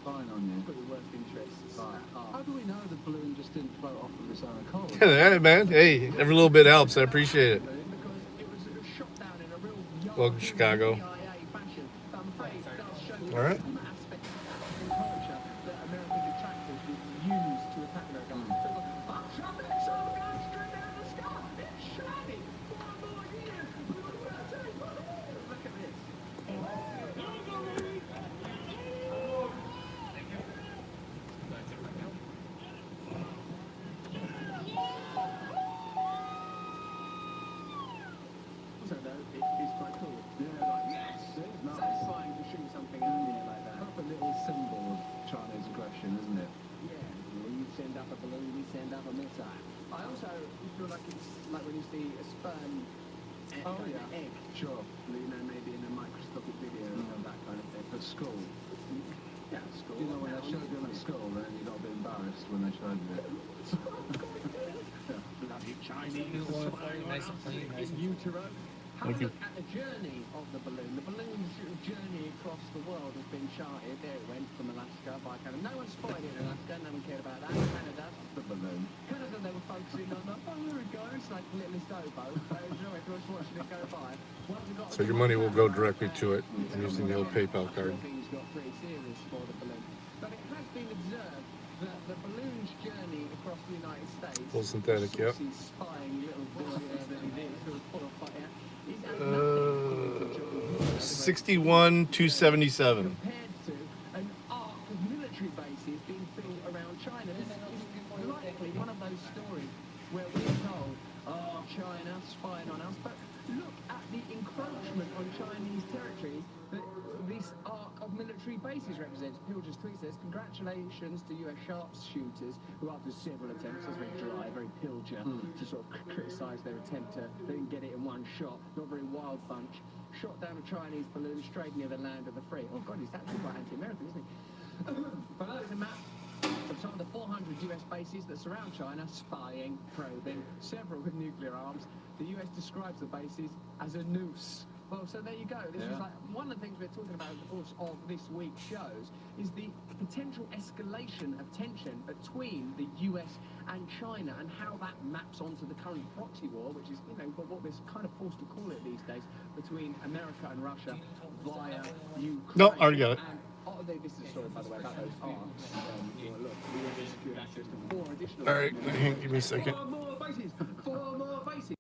Fine on you. got your worst interests Right. at heart. How do we know the balloon just didn't float off of its own accord? Hey, man. Hey, every little bit helps. I appreciate it. Because it was shot down in a real Welcome to Chicago. CIA fashion. I'm afraid it does show All right. some aspects of culture that American detractors would use to attack America. So, I'm something, also, though, it's quite cool. Yeah, Like, yes! it's nice. Satisfying to shoot something out there like that. Proper little symbol of Chinese aggression, isn't it? Yeah, you send up a balloon, we send up a missile. I also feel like it's like when you see a sperm kind of egg. Sure. You know, maybe in a microscopic video of that kind of thing. At school. Yeah, school. You know, when they showed you at school, then you got a bit embarrassed when they showed you it. Bloody Chinese. Nice and clean, nice and In utero. Thank Have a you. look at the journey of the balloon. The balloon's journey across the world has been charted. There it went from Alaska by Canada. No one spotted it in Alaska. No one cared about that. Canada. The balloon. Canada, they were focusing on, oh, there it goes, like a little boat. Everyone's watching it go by. So your money will go directly to it using the old PayPal card. Things got pretty serious for the balloon. But it has been observed that the balloon's journey across the United States, Full synthetic, yep. spying little boy that he did, who was full of fire, is at nothing 61,277. compared to an arc of military bases being built around China. This is likely one of those stories where we're told, oh, China spied on us, but look at the encroachment on Chinese territory that this arc of military bases represents. Pilger's tweet says, congratulations to US sharpshooters who, after several attempts, that's very dry, very Pilger, to sort of criticise their attempt to, they didn't get it in one shot, not very wild bunch, shot down a Chinese balloon straight near the land of the free. Oh God, he's actually quite anti-American, isn't he? Below is a map of some of the 400 US bases that surround China, spying, probing, several with nuclear arms. The US describes the bases as a noose. Well, so there you go. This is like one of the things we're talking about, of course, of this week's shows is the potential escalation of tension between the US and China and how that maps onto the current proxy war, which is, you know, what we're kind of forced to call it these days, between America and Russia via Ukraine. No, already got it. And, this is a story, by the way, about those arms. Look, we already secured access to 4 additional... All right, hang, give me a second. 4 more bases! 4 more bases!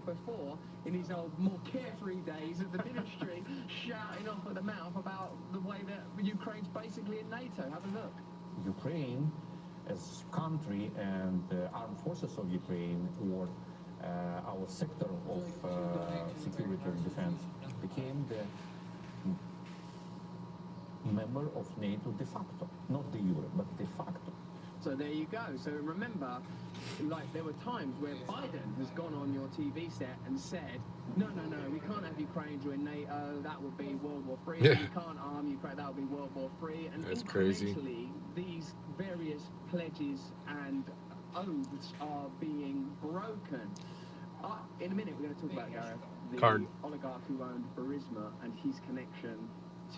Before, in his old more carefree days of the ministry, shouting off at the mouth about the way that Ukraine's basically in NATO. Have a look. Ukraine as country and the armed forces of Ukraine, or our sector of security and defense, became the member of NATO de facto, not de jure, but de facto. So there you go. So remember, like there were times where Biden has gone on your TV set and said, no, we can't have Ukraine join NATO, that would be World War III. Yeah. We can't arm Ukraine, that would be World War III. And That's crazy. incrementally, these various pledges and oaths are being broken. In a minute, we're going to talk about Gareth, the Card. oligarch who owned Burisma and his connection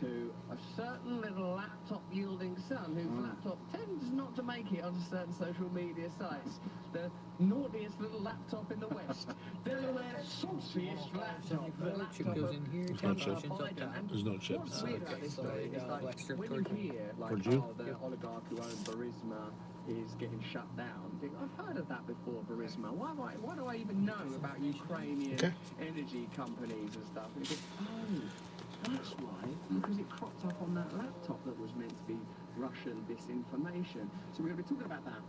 to a certain little laptop-yielding son whose laptop tends not to make it onto certain social media sites. The naughtiest little laptop in the West. Delaware's sauciest laptop. The laptop goes in here, no chips. Biden. And There's no chips. what's weird about this story is like, when you hear like, Towards you? oh, the oligarch who owned Burisma is getting shut down, you think, I've heard of that before, Burisma. Why do I even know about Ukrainian energy companies and stuff? And you think, oh, that's why, because it cropped up on that laptop that was meant to be Russian disinformation. So we're going to be talking about that.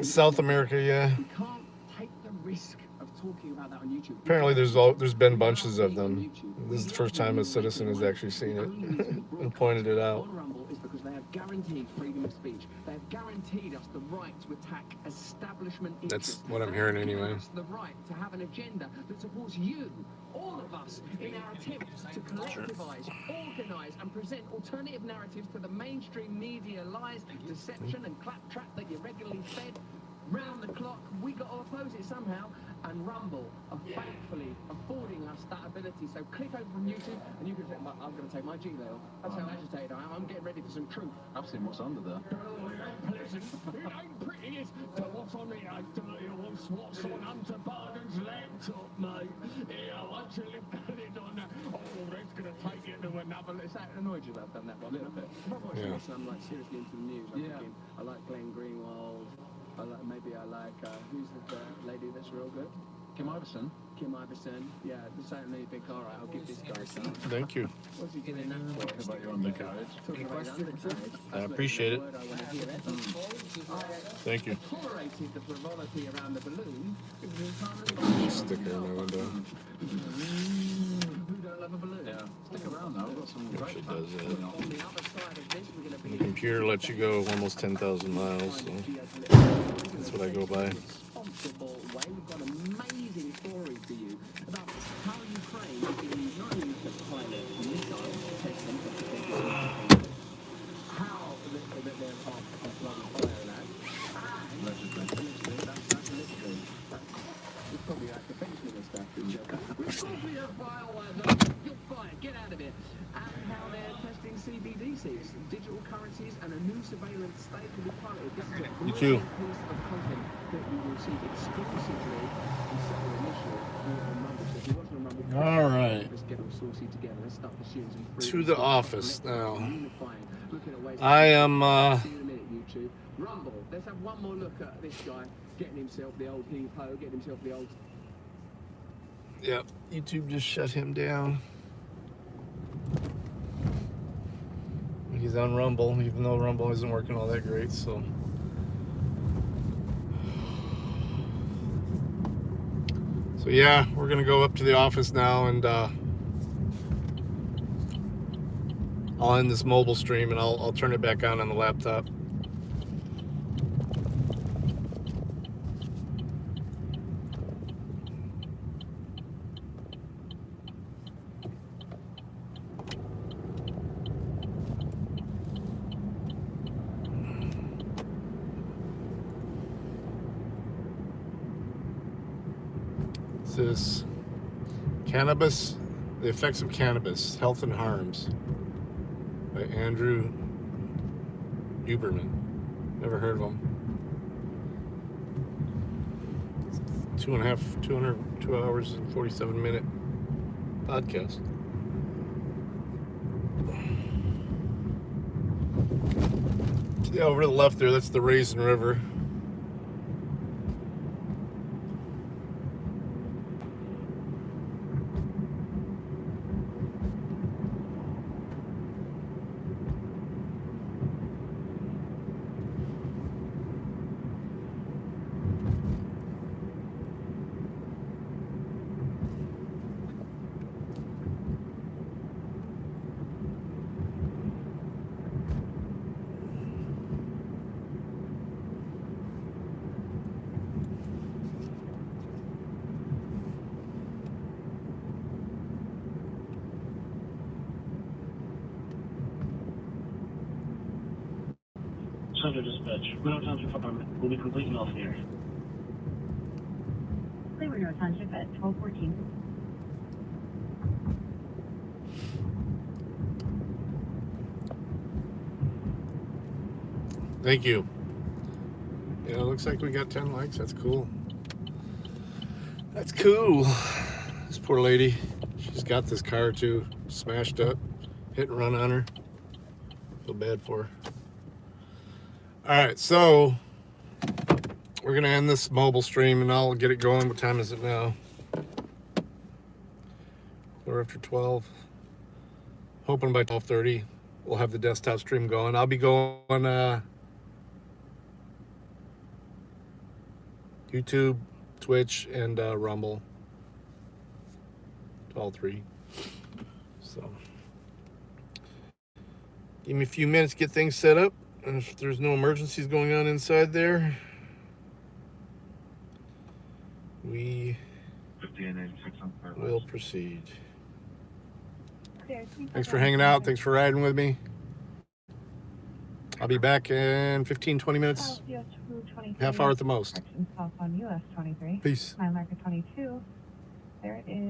South America, yeah. We can't take the risk of talking about that on YouTube. Apparently there's been bunches of them. This is the first time a citizen has actually seen it and pointed it out. On Rumble is because they have guaranteed freedom of speech. They have guaranteed us the right to attack establishment interests. That's what I'm hearing anyway. Us the right to have an agenda that supports you, all of us, in our attempt to collectivise, organise and present alternative narratives to the mainstream media lies, deception and claptrap that you're regularly fed. Round the clock, we got to oppose it somehow, and Rumble are thankfully affording us that ability. So click over from YouTube, and you can say, I'm going to take my G-Lay off. That's how agitated I am. I'm getting ready for some truth. I've seen what's under there. Oh, it ain't pleasant. It ain't pretty. It's what's on it. I dirty what's on Hunter Biden's laptop, mate. Yeah, once you lift the lid on that, that's going to take it to another. It's that annoyed you that I've done that one a little bit. If I watch this, I'm like seriously into the news. I'm thinking, I like Glenn Greenwald. Maybe I like, who's the lady that's real good? Kim Iverson. Kim Iverson. Yeah, certainly you think, all right, I'll give this guy some. Thank you. What's he getting that for? Talking about your undercarriage. Talking about his undercarriage. I appreciate it. Thank you. Tolerated the frivolity around the balloon. It was entirely Sticker in my window. Who don't love a balloon? Yeah. Stick around now. We've got some great It does that. On the other side of this, we're going to be... The computer lets you go almost 10,000 miles, so that's what I go by. Responsible way. We've got an amazing story for you about how Ukraine is not only to pilot missiles, test them, how they're applying fire and that. That's literally. It's probably like defense minister. We're a bioweapon. You're fired. Get out of it. And how they're testing CBDCs, digital currencies, and a new surveillance state will be piloted. This is a You great too. piece of content that you will receive exclusively on Saturday initially here on Rumble. So if you watch on Rumble, All right. let's get all saucy together. Let's start pursuing some free. To the office now. Unifying. Looking at ways I am, See you in a minute, YouTube. Rumble. Let's have one more look at this guy getting himself the old hee-ho, getting himself the old... Yep, YouTube just shut him down. He's on Rumble, even though Rumble isn't working all that great, so. So yeah, we're gonna go up to the office now, and I'll end this mobile stream and I'll turn it back on the laptop. This is Cannabis, the Effects of Cannabis, Health and Harms by Andrew Huberman. Never heard of him. 2 hours and 47-minute podcast. Yeah, over to the left there, that's the Raisin River. Center dispatch. Window Township Department will be completely off the air. Clear Window Township at 12:14. Thank you. Yeah, it looks like we got 10 likes. That's cool. That's cool. This poor lady, she's got this car too, smashed up, hit and run on her. Feel bad for her. All right, so we're gonna end this mobile stream and I'll get it going. What time is it now? We're after 12. Hoping by 12:30 we'll have the desktop stream going. I'll be going YouTube Twitch, and Rumble. All three. So give me a few minutes to get things set up, and if there's no emergencies going on inside there, we will proceed. Thanks for hanging out. Thanks for riding with me. I'll be back in 15-20 minutes. Half hour at the most. Southbound US 23. Peace. Mile marker 22. There it is.